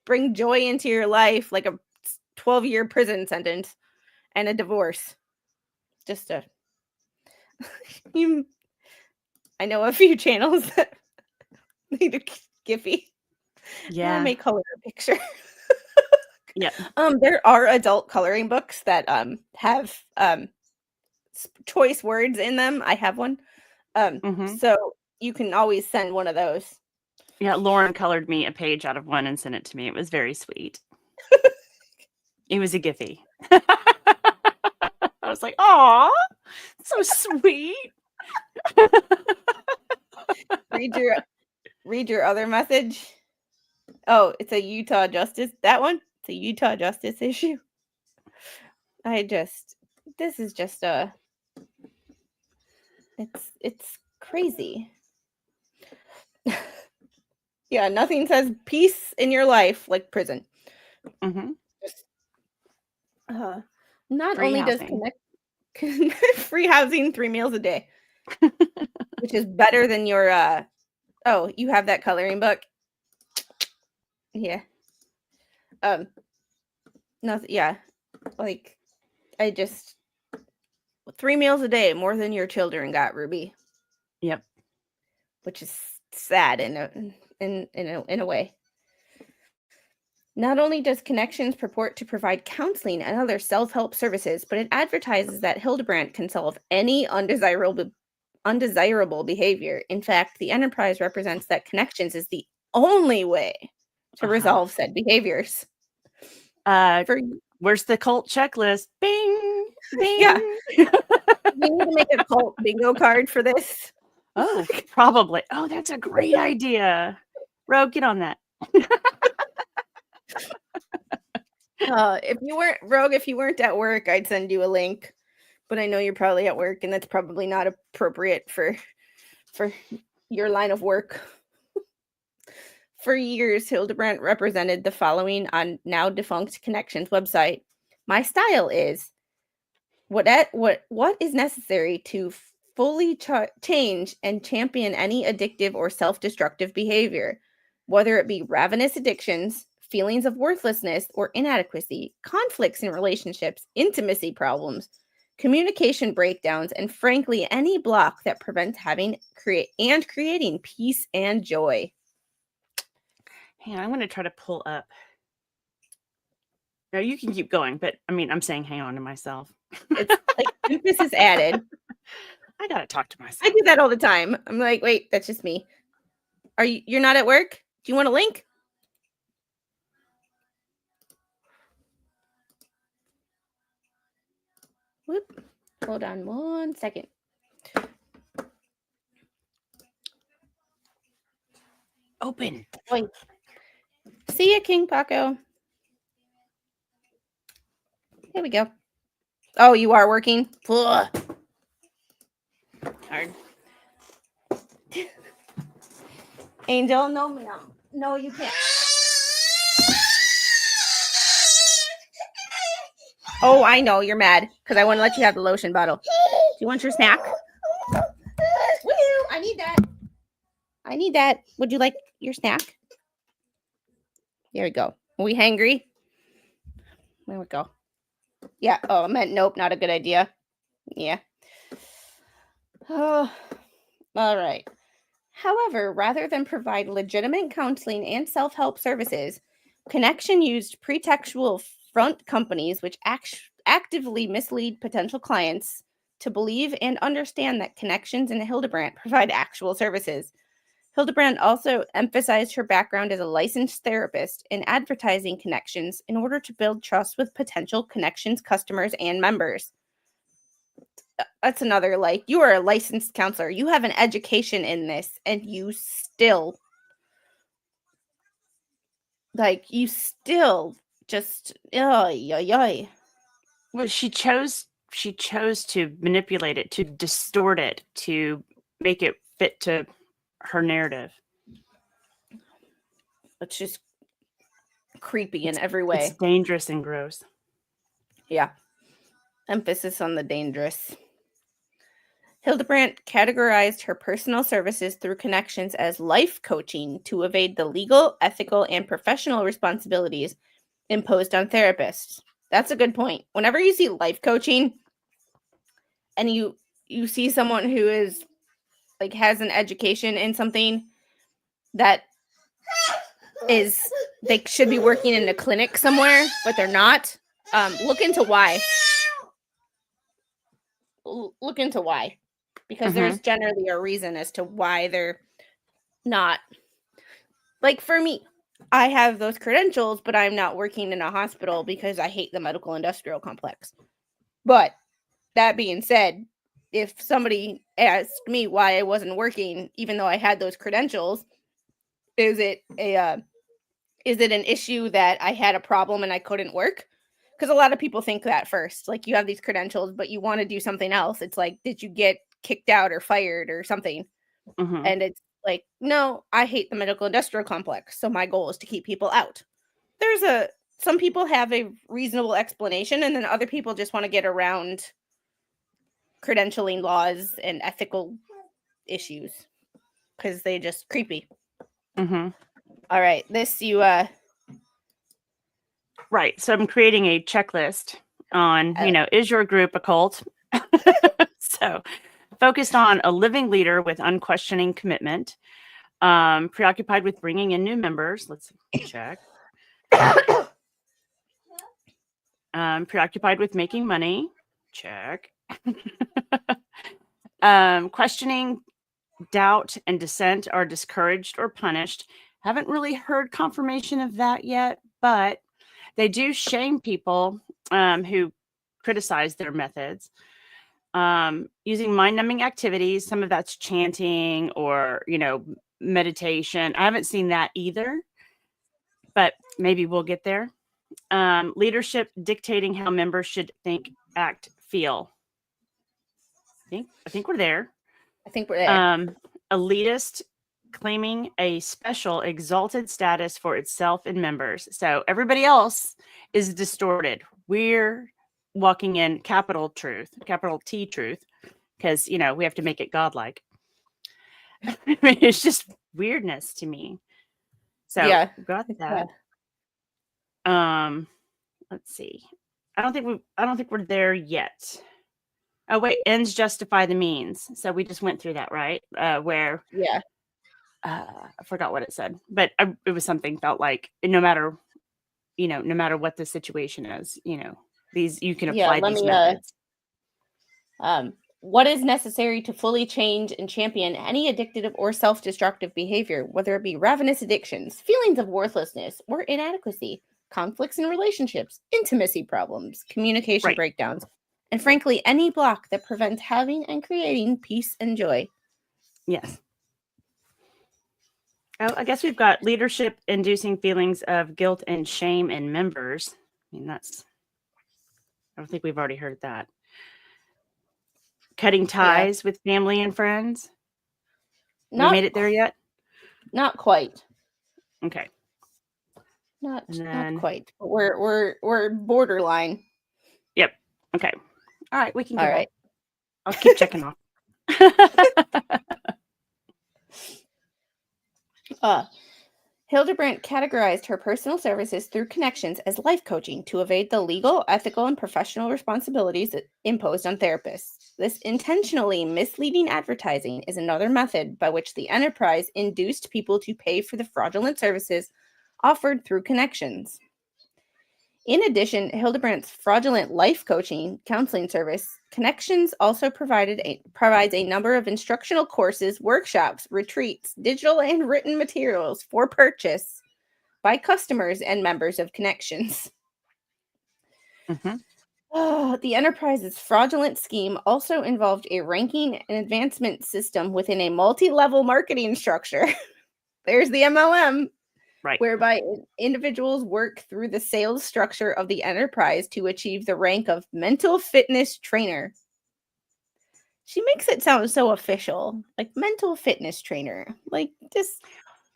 bring joy into your life like a 12-year prison sentence and a divorce. Just a... I know a few channels that need a Giphy. Yeah. I may color a picture. Yeah. There are adult coloring books that have choice words in them. I have one. So you can always send one of those. Yeah, Lauren colored me a page out of one and sent it to me. It was very sweet. It was a Giphy. I was like, "Aw, so sweet." Read your other message. Oh, it's a Utah Justice. That one? It's a Utah Justice issue. This is just it's crazy. Yeah, nothing says peace in your life like prison. Not free only housing. does free housing, 3 meals a day, which is better than your oh, you have that coloring book. Yeah. Nothing. Yeah, like I just 3 meals a day, more than your children got, Ruby. Yep. Which is sad in a way. Not only does ConneXions purport to provide counseling and other self-help services, but it advertises that Hildebrandt can solve any undesirable behavior. In fact, the enterprise represents that ConneXions is the only way to resolve said behaviors. Where's the cult checklist? Bing, bing. Yeah. We need to make a cult bingo card for this. Oh, probably. Oh, that's a great idea. Rogue, get on that. If you weren't at work, I'd send you a link. But I know you're probably at work, and that's probably not appropriate for your line of work. For years, Hildebrandt represented the following on now defunct ConneXions website. My style is what is necessary to fully change and champion any addictive or self-destructive behavior, whether it be ravenous addictions, feelings of worthlessness or inadequacy, conflicts in relationships, intimacy problems, communication breakdowns, and frankly, any block that prevents creating peace and joy. Hang on, I'm going to try to pull up. No, you can keep going, but I mean, I'm saying hang on to myself. It's like emphasis added. I got to talk to myself. I do that all the time. I'm like, wait, that's just me. You're not at work? Do you want a link? Whoop. Hold on 1 second. Open. Wait. See ya, King Paco. Here we go. Oh, you are working? Ugh. Hard. Angel, no, you can't. Oh, I know you're mad because I want to let you have the lotion bottle. Do you want your snack? Woo! I need that. I need that. Would you like your snack? There we go. Are we hangry? There we go. Yeah. Oh, I meant nope, not a good idea. Yeah. Oh, all right. However, rather than provide legitimate counseling and self-help services, Connexion used pretextual front companies which actively mislead potential clients to believe and understand that Connexions and Hildebrandt provide actual services. Hildebrandt also emphasized her background as a licensed therapist in advertising Connexions in order to build trust with potential Connexions customers and members. That's another, like, you are a licensed counselor. You have an education in this, and you still just, yoy. Well, she chose to manipulate it, to distort it, to make it fit to her narrative. It's just creepy in every way. It's dangerous and gross. Yeah. Emphasis on the dangerous. Hildebrandt categorized her personal services through Connexions as life coaching to evade the legal, ethical, and professional responsibilities imposed on therapists. That's a good point. Whenever you see life coaching and you see someone who is like has an education in something that is, they should be working in a clinic somewhere, but they're not, look into why. Look into why. Because there's generally a reason as to why they're not. Like for me, I have those credentials, but I'm not working in a hospital because I hate the medical industrial complex. But that being said, if somebody asked me why I wasn't working, even though I had those credentials, is it an issue that I had a problem and I couldn't work? Because a lot of people think that first. Like, you have these credentials, but you want to do something else. It's like, did you get kicked out or fired or something? And it's like, no, I hate the medical industrial complex, so my goal is to keep people out. Some people have a reasonable explanation, and then other people just want to get around credentialing laws and ethical issues because they just creepy. All right, this you right. So I'm creating a checklist on, is your group a cult? So focused on a living leader with unquestioning commitment, preoccupied with bringing in new members. Let's check. Preoccupied with making money. Check. Questioning, doubt, and dissent are discouraged or punished. Haven't really heard confirmation of that yet, but they do shame people who criticize their methods. Using mind-numbing activities. Some of that's chanting or, meditation. I haven't seen that either, but maybe we'll get there. Leadership dictating how members should think, act, feel. I think we're there. I think we're there. Elitist claiming a special exalted status for itself and members. So everybody else is distorted. We're walking in capital T truth, because, we have to make it godlike. It's just weirdness to me. So yeah, got that. Let's see. I don't think we're there yet. Oh wait, ends justify the means. So we just went through that, right? Where I forgot what it said, but it was something felt like no matter what the situation is, these you can apply these methods. What is necessary to fully change and champion any addictive or self-destructive behavior, whether it be ravenous addictions, feelings of worthlessness or inadequacy, conflicts in relationships, intimacy problems, communication breakdowns, and frankly, any block that prevents having and creating peace and joy. Yes. Oh, I guess we've got leadership inducing feelings of guilt and shame in members. I mean, I don't think we've already heard that. Cutting ties with family and friends. We made it there yet? Not quite. Okay. Not quite. We're borderline. Yep. Okay. All right. We can All go. right. I'll keep checking off. Hildebrandt categorized her personal services through ConneXions as life coaching to evade the legal, ethical, and professional responsibilities imposed on therapists. This intentionally misleading advertising is another method by which the enterprise induced people to pay for the fraudulent services offered through ConneXions. In addition, Hildebrandt's fraudulent life counseling service, ConneXions also provides a number of instructional courses, workshops, retreats, digital and written materials for purchase by customers and members of ConneXions. The enterprise's fraudulent scheme also involved a ranking and advancement system within a multi-level marketing structure. There's the MLM. Right. Whereby individuals work through the sales structure of the enterprise to achieve the rank of mental fitness trainer. She makes it sound so official, like mental fitness trainer. Like, just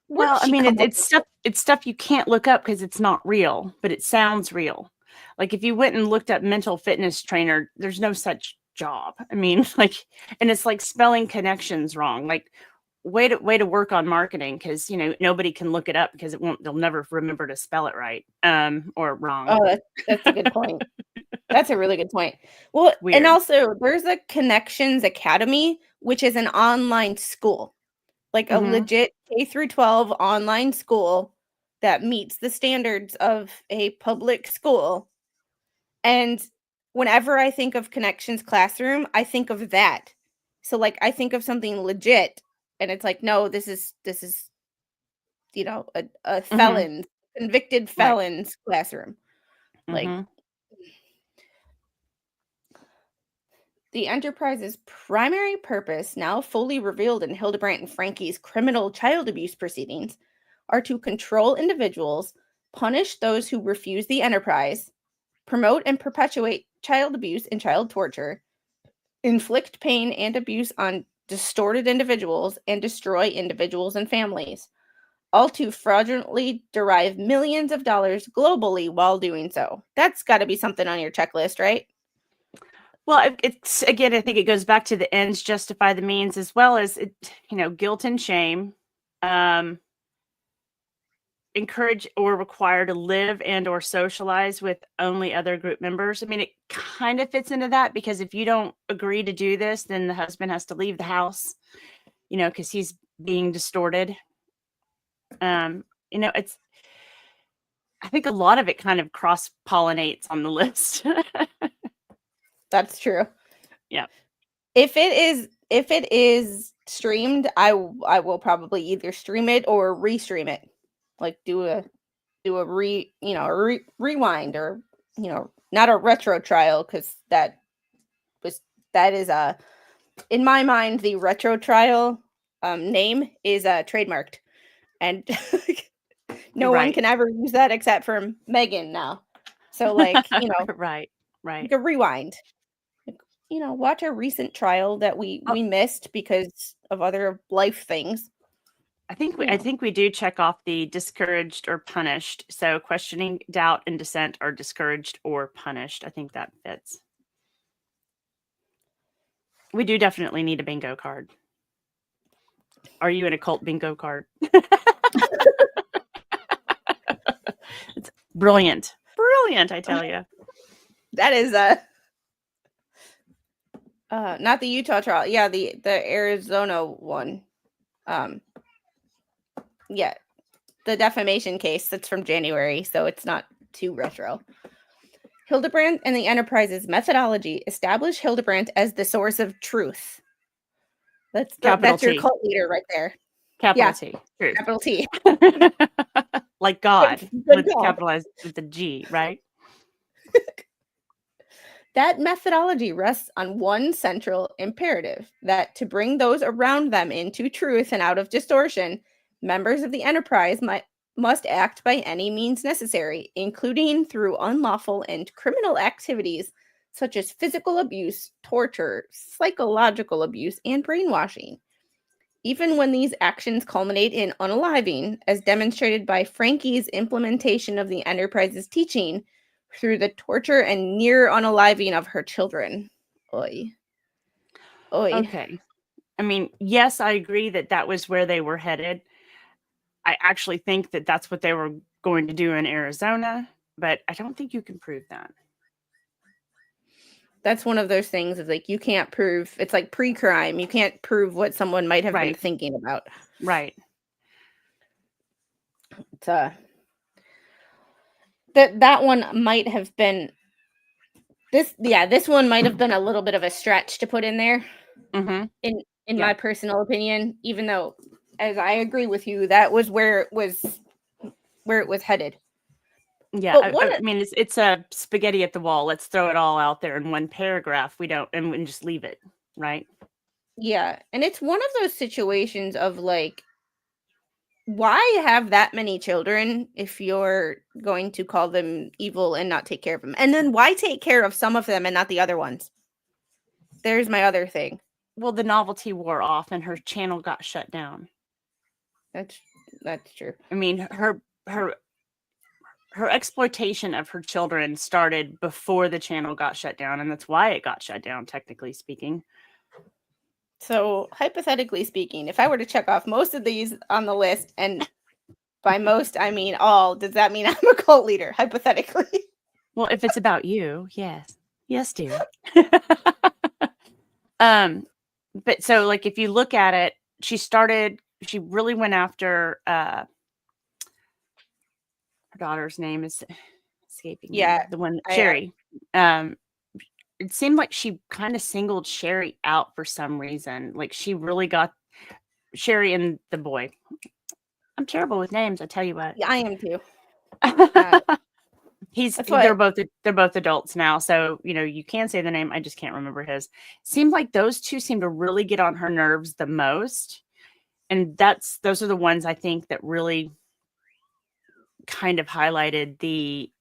well, I mean, it's stuff you can't look up because it's not real, but it sounds real. Like if you went and looked up mental fitness trainer, there's no such job. I mean, like, and it's like spelling ConneXions wrong. Like, way to work on marketing, because nobody can look it up because they'll never remember to spell it right or wrong. Oh, that's a good point. That's a really good point. Well, Weird. And also there's a ConneXions Academy, which is an online school, like a legit K through 12 online school that meets the standards of a public school. And whenever I think of ConneXions Classroom, I think of that. So like I think of something legit. And it's like, no, this is a felon, convicted felon's classroom. Like the enterprise's primary purpose, now fully revealed in Hildebrandt and Franke's criminal child abuse proceedings, are to control individuals, punish those who refuse the enterprise, promote and perpetuate child abuse and child torture, inflict pain and abuse on distorted individuals, and destroy individuals and families, all to fraudulently derive millions of dollars globally while doing so. That's got to be something on your checklist, right? Well, it's again, I think it goes back to the ends justify the means, as well as guilt and shame, encourage or require to live and or socialize with only other group members. I mean, it kind of fits into that, because if you don't agree to do this, then the husband has to leave the house, because he's being distorted. It's, I think a lot of it kind of cross-pollinates on the list. That's true. Yeah. If it is streamed, I will probably either stream it or restream it. Like do a rewind, or not a retro trial, because that is in my mind, the retro trial name is trademarked, and no one can ever use that except for Megan now. So like right. Like a rewind. Watch a recent trial that we missed because of other life things. I think we do check off the discouraged or punished. So questioning, doubt, and dissent are discouraged or punished. I think that fits. We do definitely need a bingo card. Are you in a cult bingo card? It's brilliant. Brilliant, I tell you. That is not the Utah trial. Yeah, the Arizona one. Yeah, the defamation case that's from January, so it's not too retro. Hildebrandt and the enterprise's methodology establish Hildebrandt as the source of truth. That's your cult leader right there. Capital T. Truth. Capital T. Like God. Good capitalized with the G, right? That methodology rests on one central imperative: that to bring those around them into truth and out of distortion, members of the enterprise must act by any means necessary, including through unlawful and criminal activities such as physical abuse, torture, psychological abuse, and brainwashing. Even when these actions culminate in unaliving, as demonstrated by Franke's implementation of the enterprise's teaching, through the torture and near unaliving of her children. Oy. Oy. Okay. I mean, yes, I agree that that was where they were headed. I actually think that that's what they were going to do in Arizona, but I don't think you can prove that. That's one of those things is like you can't prove. It's like pre-crime. You can't prove what someone might have been thinking about. Right. It's, that one might have been this one might have been a little bit of a stretch to put in there. Mm-hmm. In my personal opinion, even though, as I agree with you, that was where it was headed. Yeah, I mean, it's a spaghetti at the wall. Let's throw it all out there in one paragraph. We just leave it, right? Yeah, and it's one of those situations of like, why have that many children if you're going to call them evil and not take care of them? And then why take care of some of them and not the other ones? There's my other thing. Well, the novelty wore off and her channel got shut down. That's true. I mean, her exploitation of her children started before the channel got shut down, and that's why it got shut down, technically speaking. So, hypothetically speaking, if I were to check off most of these on the list, and by most I mean all, does that mean I'm a cult leader, hypothetically? Well, if it's about you, yes. Yes, dear. But so, like, if you look at it, she really went after her daughter's name is escaping me. The one, Sherry. It seemed like she kind of singled Sherry out for some reason. Like, she really got Sherry and the boy. I'm terrible with names, I tell you what. Yeah, I am too. They're both adults now, so you can say the name. I just can't remember his. Seemed like those two seem to really get on her nerves the most, and those are the ones I think that really kind of highlighted the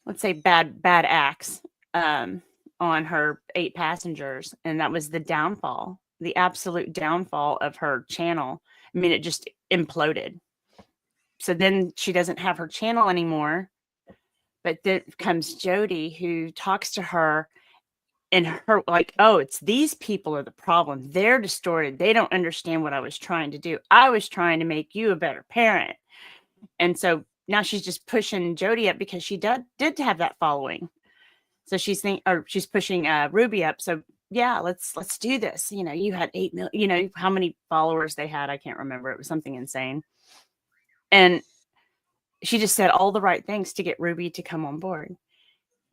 let's say bad acts on her 8 passengers, and that was the absolute downfall of her channel. I mean, it just imploded. So then she doesn't have her channel anymore, but then comes Jodi, who talks to her, and her like, oh, it's these people are the problem. They're distorted. They don't understand what I was trying to do. I was trying to make you a better parent. And so now she's just pushing Jodi up because she did have that following. So she's pushing Ruby up. So yeah, let's do this. You had 8 million, how many followers they had. I can't remember. It was something insane. And she just said all the right things to get Ruby to come on board.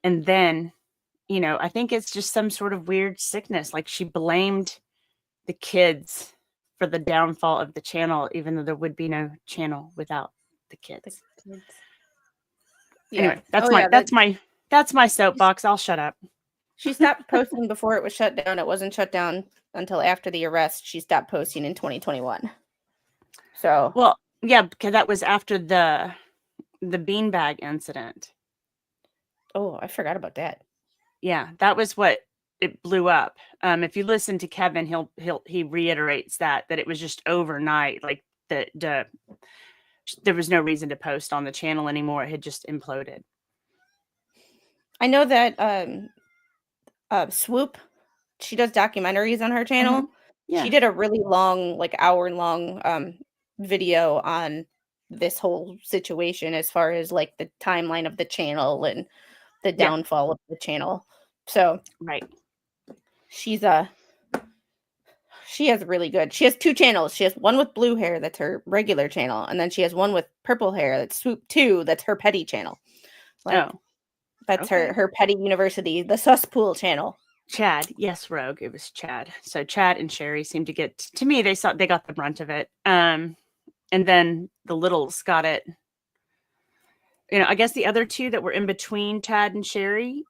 And then, I think it's just some sort of weird sickness. Like, she blamed the kids for the downfall of the channel, even though there would be no channel without the kids. Yeah. Anyway, that's my soapbox. I'll shut up. She stopped posting before it was shut down. It wasn't shut down until after the arrest. She stopped posting in 2021. So, well, yeah, because that was after the beanbag incident. Oh, I forgot about that. Yeah, that was what it blew up. If you listen to Kevin, he reiterates that it was just overnight. Like, there was no reason to post on the channel anymore. It had just imploded. I know that Swoop, she does documentaries on her channel. Mm-hmm. Yeah. She did a really long, like hour-long video on this whole situation as far as like the timeline of the channel and the downfall of the channel. So right. She has really good. She has 2 channels. She has one with blue hair, that's her regular channel, and then she has one with purple hair, that's Swoop 2, that's her petty channel. That's her petty university, the Susspool channel. Chad, yes, Rogue. It was Chad. So Chad and Sherry seemed to get, to me, they got the brunt of it. And then the littles got it. I guess the other 2 that were in between Chad and Sherry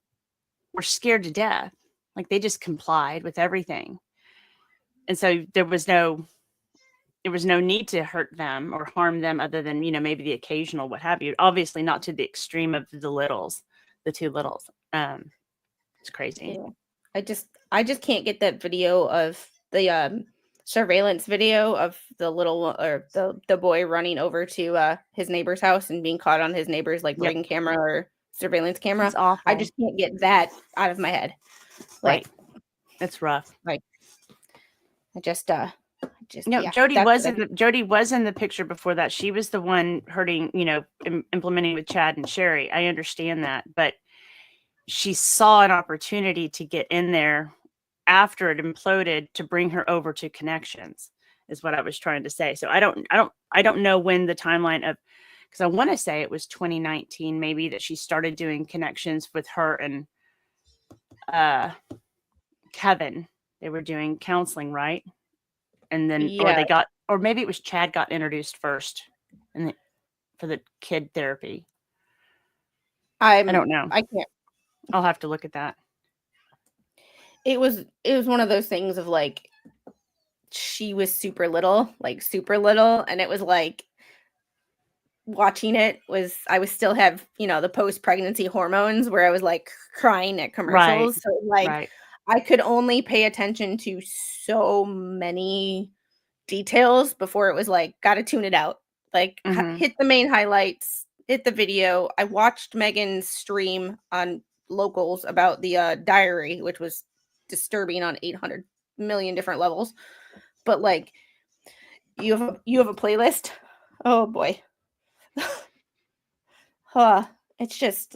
were scared to death. Like, they just complied with everything. And so there was no need to hurt them or harm them other than, maybe the occasional, what have you. Obviously not to the extreme of the 2 littles. It's crazy. Yeah. I just can't get that video of the surveillance video of the little or the boy running over to his neighbor's house and being caught on his neighbor's like ring camera or surveillance camera. It's awful. I just can't get that out of my head. Like, right. It's rough. Like, Jodi was in the picture before that. She was the one hurting, implementing with Chad and Sherry. I understand that, but she saw an opportunity to get in there after it imploded to bring her over to ConneXions, is what I was trying to say. So I don't know when the timeline of, because I want to say it was 2019 maybe that she started doing ConneXions with her and Kevin. They were doing counseling, right? And then, or maybe it was Chad got introduced first, and for the kid therapy. I don't know. I can't. I'll have to look at that. It was one of those things of like, she was super little, and it was like watching it was, I was still have, the post-pregnancy hormones where I was like crying at commercials. Right. So like, right. I could only pay attention to so many details before it was like, gotta tune it out. Like, hit the main highlights, hit the video. I watched Megan's stream on Locals about the diary, which was disturbing on 800 million different levels. But like, you have a playlist. Oh boy. It's just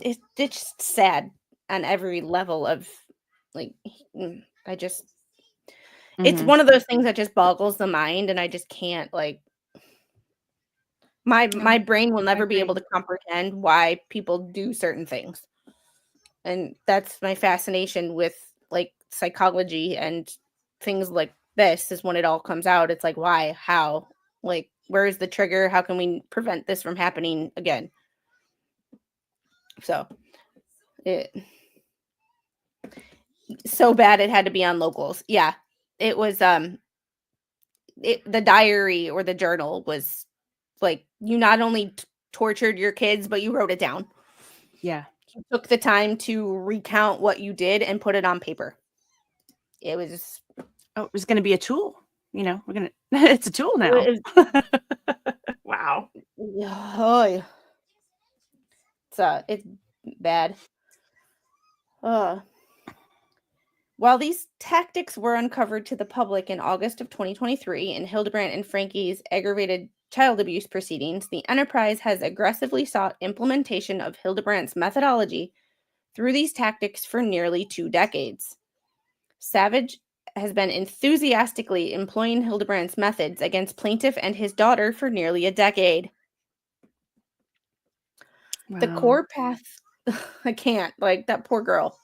sad on every level of like, it's one of those things that just boggles the mind, and I just can't, like, my brain will never be able to comprehend why people do certain things. And that's my fascination with like psychology and things like this, is when it all comes out. It's like, why, how, like, where is the trigger? How can we prevent this from happening again? So so bad it had to be on Locals. Yeah. It was the diary or the journal was like, you not only tortured your kids, but you wrote it down. Yeah. You took the time to recount what you did and put it on paper. It was going to be a tool. It's a tool now. Wow. It's bad. While these tactics were uncovered to the public in August of 2023 in Hildebrandt and Franke's aggravated child abuse proceedings, the enterprise has aggressively sought implementation of Hildebrandt's methodology through these tactics for nearly 2 decades. Savage has been enthusiastically employing Hildebrandt's methods against plaintiff and his daughter for nearly a decade. Wow. The core path, I can't, like, that poor girl.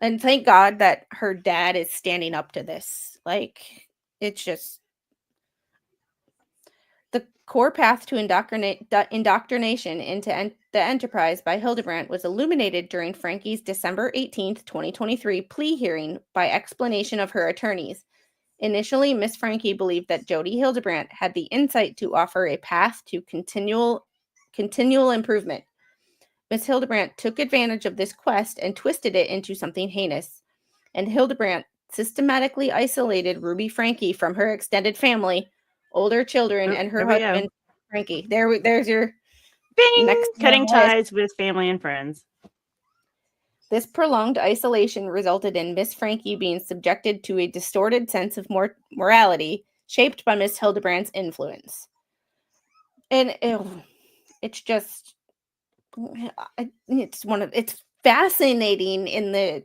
And thank God that her dad is standing up to this. Like, it's just, the core path to indoctrination into the enterprise by Hildebrandt was illuminated during Franke's December 18th, 2023 plea hearing by explanation of her attorneys. Initially, Miss Franke believed that Jodi Hildebrandt had the insight to offer a path to continual improvement. Miss Hildebrandt took advantage of this quest and twisted it into something heinous. And Hildebrandt systematically isolated Ruby Franke from her extended family, older children, and her husband, Franke. There's your Bing! Next cutting ties with family and friends. This prolonged isolation resulted in Miss Franke being subjected to a distorted sense of morality shaped by Miss Hildebrandt's influence. And it's just, it's fascinating in the,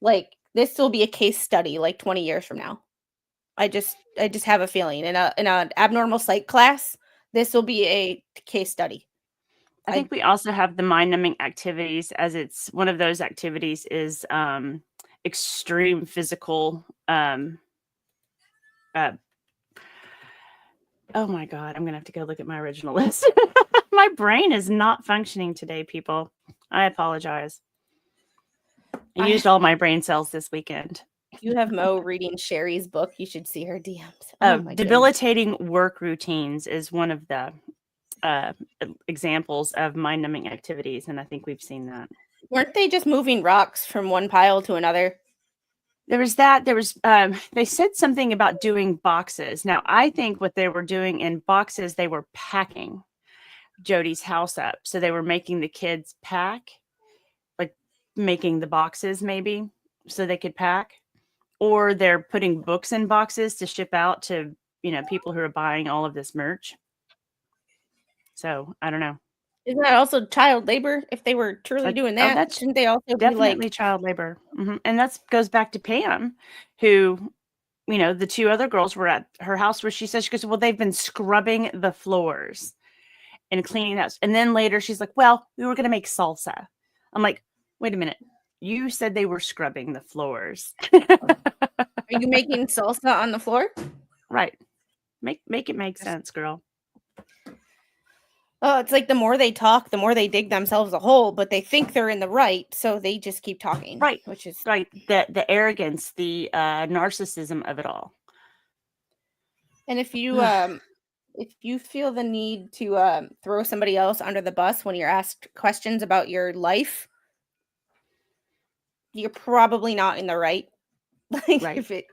like, this will be a case study like 20 years from now. I just have a feeling in an abnormal psych class, this will be a case study. I think we also have the mind-numbing activities, as it's one of those activities is extreme physical. Oh my God, I'm gonna have to go look at my original list. My brain is not functioning today, people. I apologize. I used all my brain cells this weekend. You have Mo reading Sherry's book. You should see her DMs. Debilitating work routines is one of the examples of mind-numbing activities, and I think we've seen that. Weren't they just moving rocks from one pile to another? There was that. There was, they said something about doing boxes. Now, I think what they were doing in boxes, they were packing Jodi's house up. So they were making the kids pack, like making the boxes maybe so they could pack. Or they're putting books in boxes to ship out to, people who are buying all of this merch. So I don't know. Isn't that also child labor? If they were truly doing that, that's shouldn't they also definitely be like child labor? And that goes back to Pam, who, the two other girls were at her house where she goes, well, they've been scrubbing the floors and cleaning that. And then later she's like, well, we were going to make salsa. I'm like, wait a minute. You said they were scrubbing the floors. Are you making salsa on the floor? Right. Make it make sense, girl. Oh, it's like the more they talk, the more they dig themselves a hole, but they think they're in the right, so they just keep talking. Right. Which is right. The arrogance, the narcissism of it all. And if you feel the need to throw somebody else under the bus when you're asked questions about your life, you're probably not in the right. Like Right.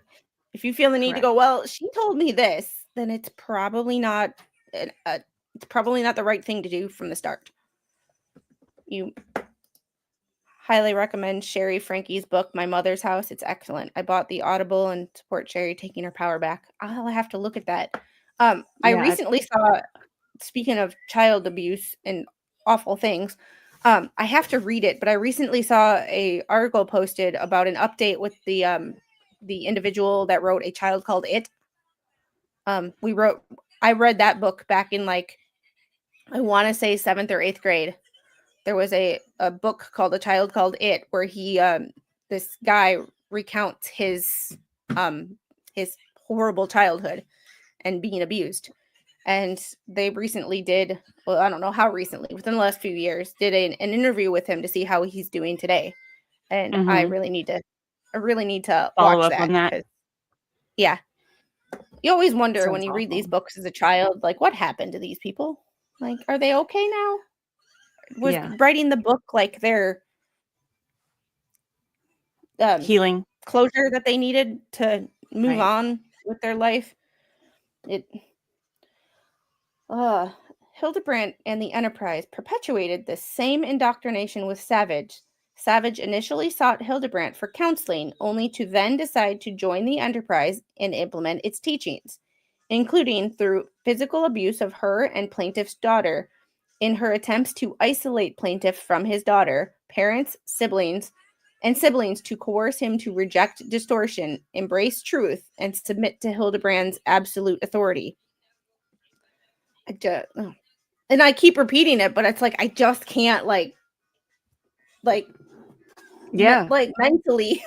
if you feel the need to go, well, she told me this, then it's probably not the right thing to do from the start. You highly recommend Sherry Franke's book, My Mother's House. It's excellent. I bought the Audible and support Sherry taking her power back. I'll have to look at that. I recently saw, speaking of child abuse and awful things, I have to read it, but I recently saw a article posted about an update with the individual that wrote A Child Called It. I read that book back in I want to say 7th or 8th grade. There was a book called A Child Called It, where this guy recounts his horrible childhood and being abused. And they recently did, well, I don't know how recently, within the last few years, did an interview with him to see how he's doing today. And I really need to follow watch up that. on that. Yeah. You always wonder Sounds when you read awful. these books as a child, like, what happened to these people? Like, are they okay now? Was writing the book like their healing closure that they needed to move on with their life? Hildebrandt and the Enterprise perpetuated the same indoctrination with Savage. Savage initially sought Hildebrandt for counseling, only to then decide to join the Enterprise and implement its teachings, including through physical abuse of her and plaintiff's daughter, in her attempts to isolate plaintiff from his daughter, parents, siblings to coerce him to reject distortion, embrace truth, and submit to Hildebrandt's absolute authority. And I keep repeating it, but it's like I just can't mentally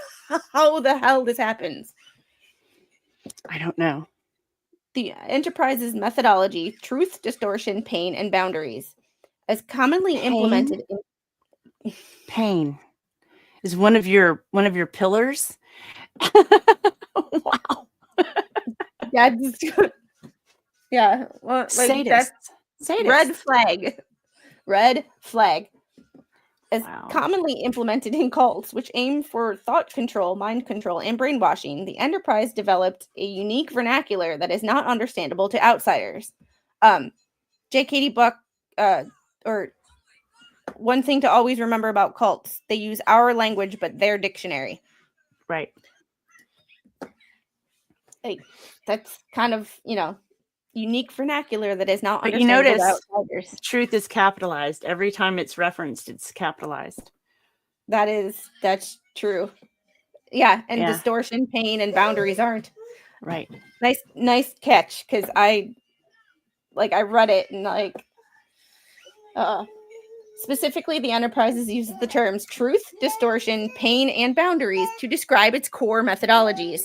how the hell this happens. I don't know. The Enterprise's methodology: truth, distortion, pain, and boundaries, as commonly implemented in pain is one of your pillars. Wow. That's yeah. Well, Sadist. Red flag. As commonly implemented in cults, which aim for thought control, mind control, and brainwashing, the Enterprise developed a unique vernacular that is not understandable to outsiders. J.K.D. Buck, or one thing to always remember about cults, they use our language, but their dictionary. Right. Like, that's kind of, unique vernacular that is not understandable to outsiders. Truth is capitalized. Every time it's referenced, it's capitalized. That's true. Yeah, and distortion, pain, and boundaries aren't. Right. Nice catch, because I read it and specifically the Enterprises uses the terms truth, distortion, pain, and boundaries to describe its core methodologies.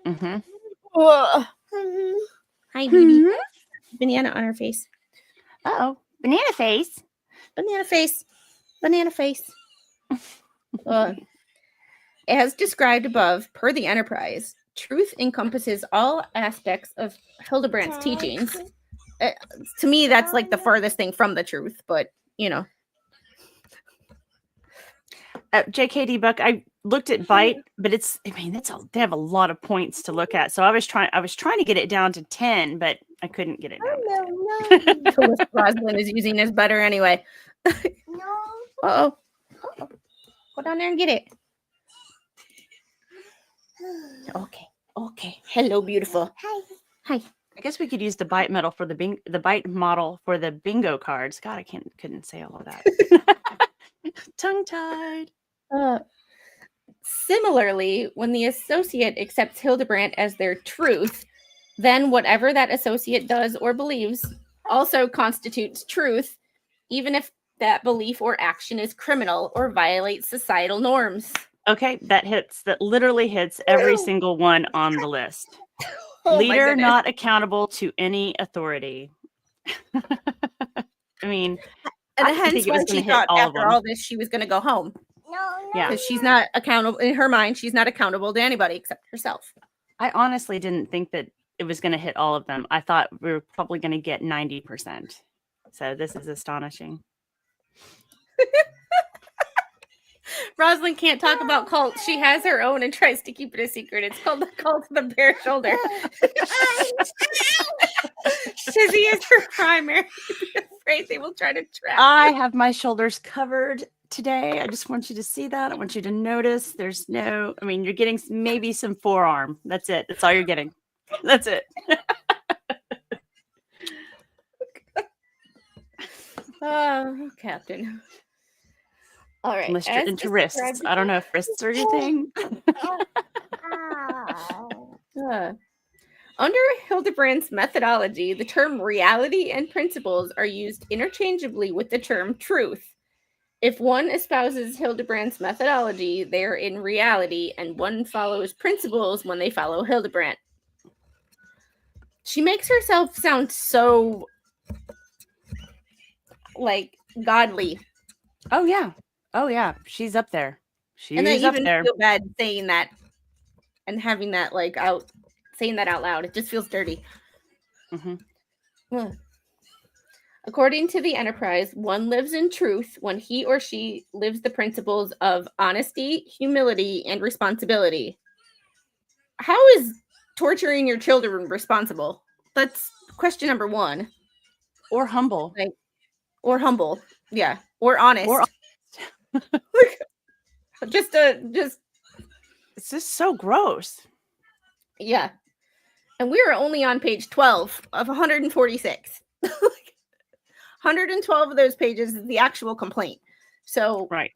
Mm-hmm. Hi, baby. Banana on her face. Uh-oh. Banana face. Banana face. Banana face. As described above, per the Enterprise, truth encompasses all aspects of Hildebrandt's teachings. To me, that's like the farthest thing from the truth, but, J.K.D. Buck, I looked at bite, but they have a lot of points to look at. So I was trying to get it down to 10, but I couldn't get it down to 10. The list Rosalyn is using is better anyway. No. Uh-oh. Go down there and get it. Okay. Hello, beautiful. Hi. I guess we could use the bite model for the bingo cards. God, I couldn't say all of that. Tongue-tied. Similarly, when the associate accepts Hildebrandt as their truth, then whatever that associate does or believes also constitutes truth, even if that belief or action is criminal or violates societal norms. Okay, that literally hits every single one on the list. my Leader goodness. not accountable to any authority. I mean, And I didn't hence think it why was she gonna hit thought all of after them. all this, she was going to go home. No. Yeah. Because she's not accountable, in her mind, she's not accountable to anybody except herself. I honestly didn't think that it was going to hit all of them. I thought we were probably going to get 90%. So this is astonishing. Rosalind can't talk about cults. She has her own and tries to keep it a secret. It's called the cult of the bare shoulder. Shizzy is her primary. Afraid they will try to trap I you. have my shoulders covered today. I just want you to see that. I want you to notice you're getting maybe some forearm. That's it. That's all you're getting. That's it. Oh, Captain. All right. Unless you're as into wrists. described- I don't know if wrists are your thing. Under Hildebrandt's methodology, the term reality and principles are used interchangeably with the term truth. If one espouses Hildebrandt's methodology, they are in reality, and one follows principles when they follow Hildebrandt. She makes herself sound so, like, godly. Oh yeah. She's up there. And I She's up even there. feel bad saying that and having that, like, saying that out loud. It just feels dirty. Mhm. According to the Enterprise, one lives in truth when he or she lives the principles of honesty, humility, and responsibility. How is torturing your children responsible? That's question number one. Or humble. Or humble. Yeah. Or honest. just It's just so gross. yeah. And we are only on page 12 of 146. 112 of those pages is the actual complaint. So Right.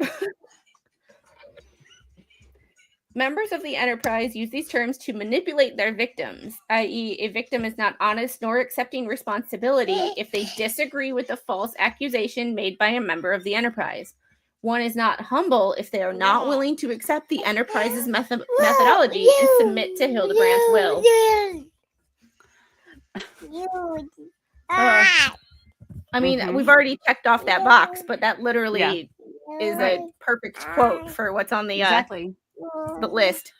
members of the Enterprise use these terms to manipulate their victims, i.e., a victim is not honest nor accepting responsibility if they disagree with a false accusation made by a member of the Enterprise. One is not humble if they are not willing to accept the Enterprise's methodology and submit to Hildebrandt's will. I mean, we've already checked off that box, but that literally is a perfect quote for what's on the Exactly. the list.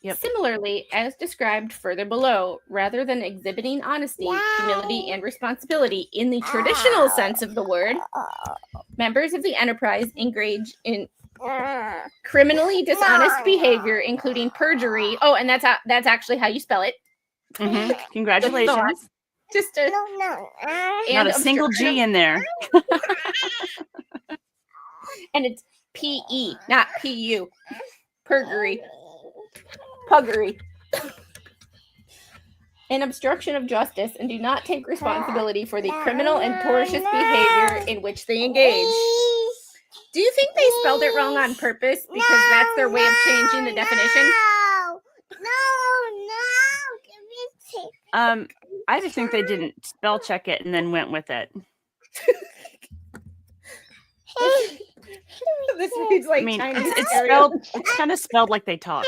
Yep. Similarly, as described further below, rather than exhibiting honesty, humility, and responsibility in the traditional sense of the word, members of the Enterprise engage in criminally dishonest behavior, including perjury. Oh, and that's actually how you spell it. Congratulations. Just a Not a single G in there. And it's P-E, not P-U. Perjury. Puggery. An obstruction of justice, and do not take responsibility for the criminal and tortious behavior in which they engage. Do you think they spelled it wrong on purpose because that's their way of changing the definition? I just think they didn't spell check it and then went with it. This reads like I mean, Chinese it's cereal. spelled. It's kind of spelled like they talk.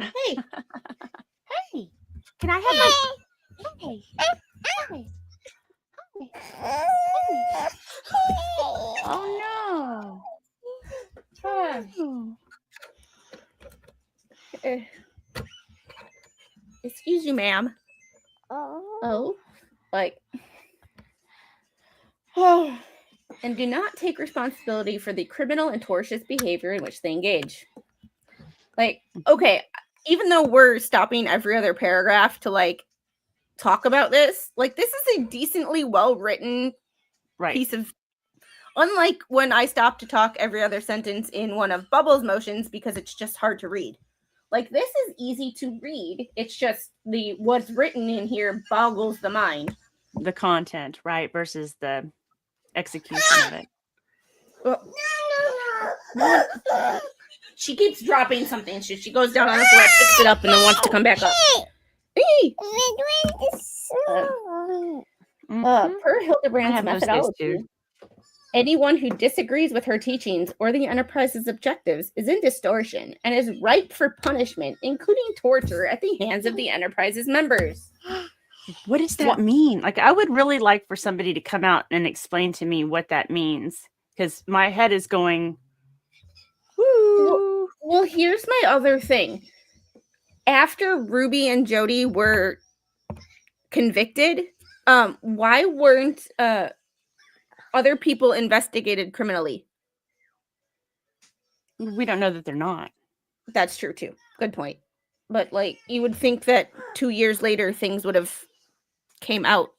Hey, hey, can I have my? Hey, hey, Oh no! Excuse you, ma'am. Oh, like, oh, and do not take responsibility for the criminal and tortious behavior in which they engage. Like, okay, even though we're stopping every other paragraph to like talk about this, like this is a decently well-written piece of, unlike when I stop to talk every other sentence in one of Bubbles' motions because it's just hard to read. Like this is easy to read. It's just the what's written in here boggles the mind. The content, right, versus the execution of it. Well, she keeps dropping something. She goes down on the floor, picks it up, and then wants to come back up. Per Hildebrandt's methodology, anyone who disagrees with her teachings or the enterprise's objectives is in distortion and is ripe for punishment, including torture at the hands of the enterprise's members. What does that mean? Like, I would really like for somebody to come out and explain to me what that means, because my head is going, woo. Well, here's my other thing. After Ruby and Jodi were convicted, why weren't other people investigated criminally? We don't know that they're not. That's true too. Good point. But like, you would think that 2 years later things would have came out.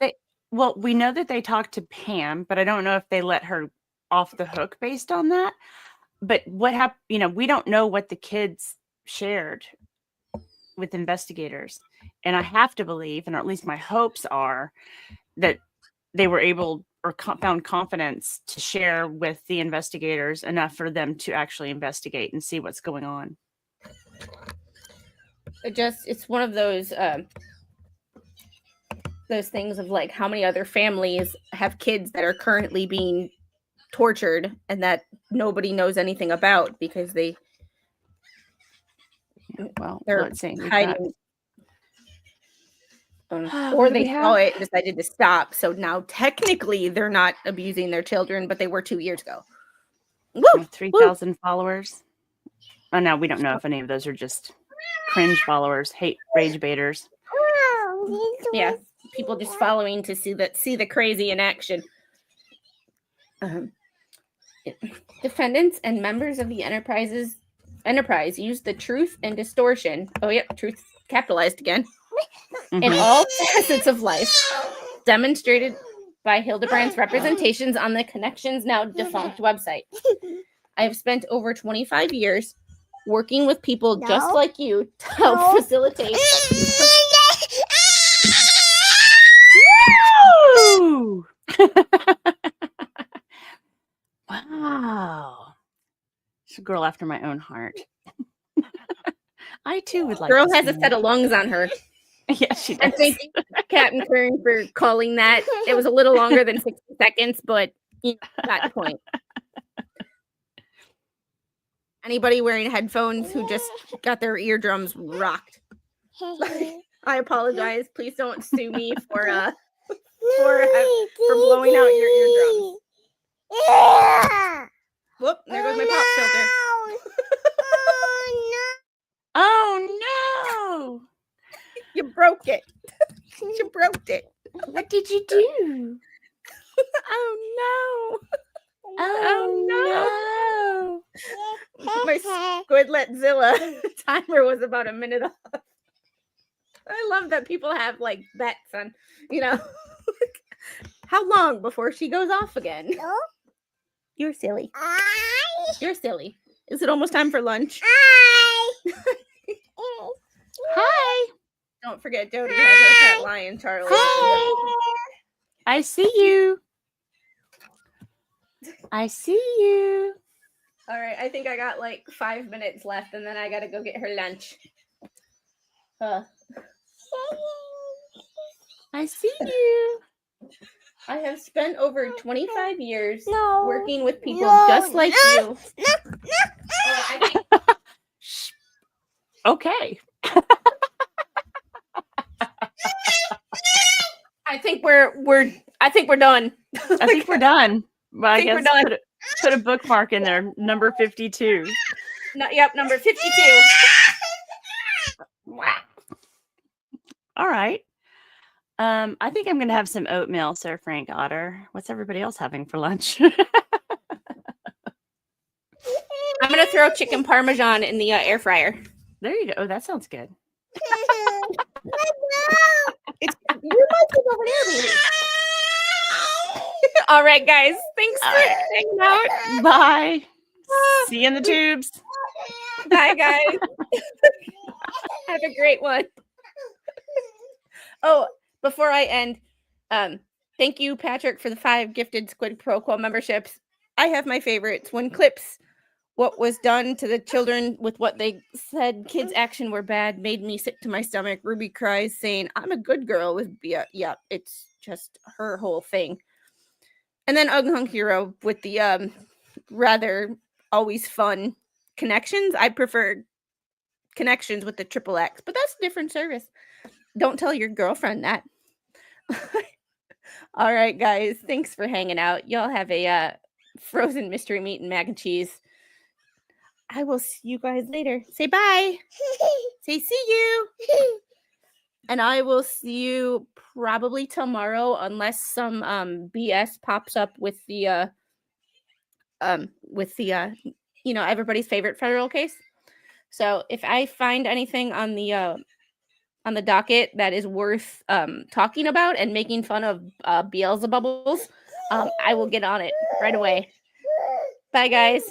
Well, we know that they talked to Pam, but I don't know if they let her off the hook based on that. But what happened? You know, we don't know what the kids shared with investigators, and I have to believe, and or at least my hopes are, that they were able or found confidence to share with the investigators enough for them to actually investigate and see what's going on. It's one of those things of like, how many other families have kids that are currently being tortured and that nobody knows anything about because they're hiding. Or they saw it and decided to stop. So now technically they're not abusing their children, but they were 2 years ago. Woo! 3,000 followers. Oh, no, we don't know if any of those are just cringe followers, hate rage baiters. Yeah, people just following to see the crazy in action. Defendants and members of the enterprise use the truth and distortion. Oh, yep, truth capitalized again. In all facets of life, demonstrated by Hildebrandt's representations on the ConneXions now defunct website. I have spent over 25 years working with people just like you to help facilitate. Woo! Wow. She's a girl after my own heart. I too would like. Girl has a set of lungs on her. Yeah, she does. I thank Captain Kern for calling that. It was a little longer than 60 seconds, but you got the point. Anybody wearing headphones who just got their eardrums rocked. I apologize. Please don't sue me for blowing out your eardrums. Whoop, there goes my pop filter. Oh no! You broke it. You broke it. What did you do? Oh no. Oh no. My Squidletzilla timer was about a minute off. I love that people have like bets on, how long before she goes off again. No. You're silly. You're silly. Is it almost time for lunch? Hi. Don't forget, Jodi has her pet lion, Charlie. Hi. I see you. I see you. All right, I think I got like 5 minutes left, and then I gotta go get her lunch. I see you. I have spent over 25 years working with people just like you. Okay. I think we're done. I think we're done. Well, I guess we're done. Put a bookmark in there. Number 52. Yep, number 52. Wow. All right. I think I'm going to have some oatmeal, Sir Frank Otter. What's everybody else having for lunch? I'm going to throw chicken parmesan in the air fryer. There you go. Oh, that sounds good. Your mic is over there, baby. All right, guys. Thanks for hanging out. Bye. See you in the tubes. Bye, guys. Have a great one. Oh, before I end, thank you, Patrick, for the 5 gifted Squid Pro Quo memberships. I have my favorites. When clips what was done to the children with what they said kids' action were bad made me sick to my stomach. Ruby cries, saying, "I'm a good girl with Bia." Yeah, it's just her whole thing. And then Ughung Hero with the rather always fun ConneXions. I prefer ConneXions with the XXX, but that's a different service. Don't tell your girlfriend that. All right, guys. Thanks for hanging out. Y'all have a frozen mystery meat and mac and cheese. I will see you guys later. Say bye. Say see you. And I will see you probably tomorrow, unless some BS pops up with the everybody's favorite federal case. So if I find anything on the docket that is worth talking about and making fun of Beelzebubbles, I will get on it right away. Bye, guys.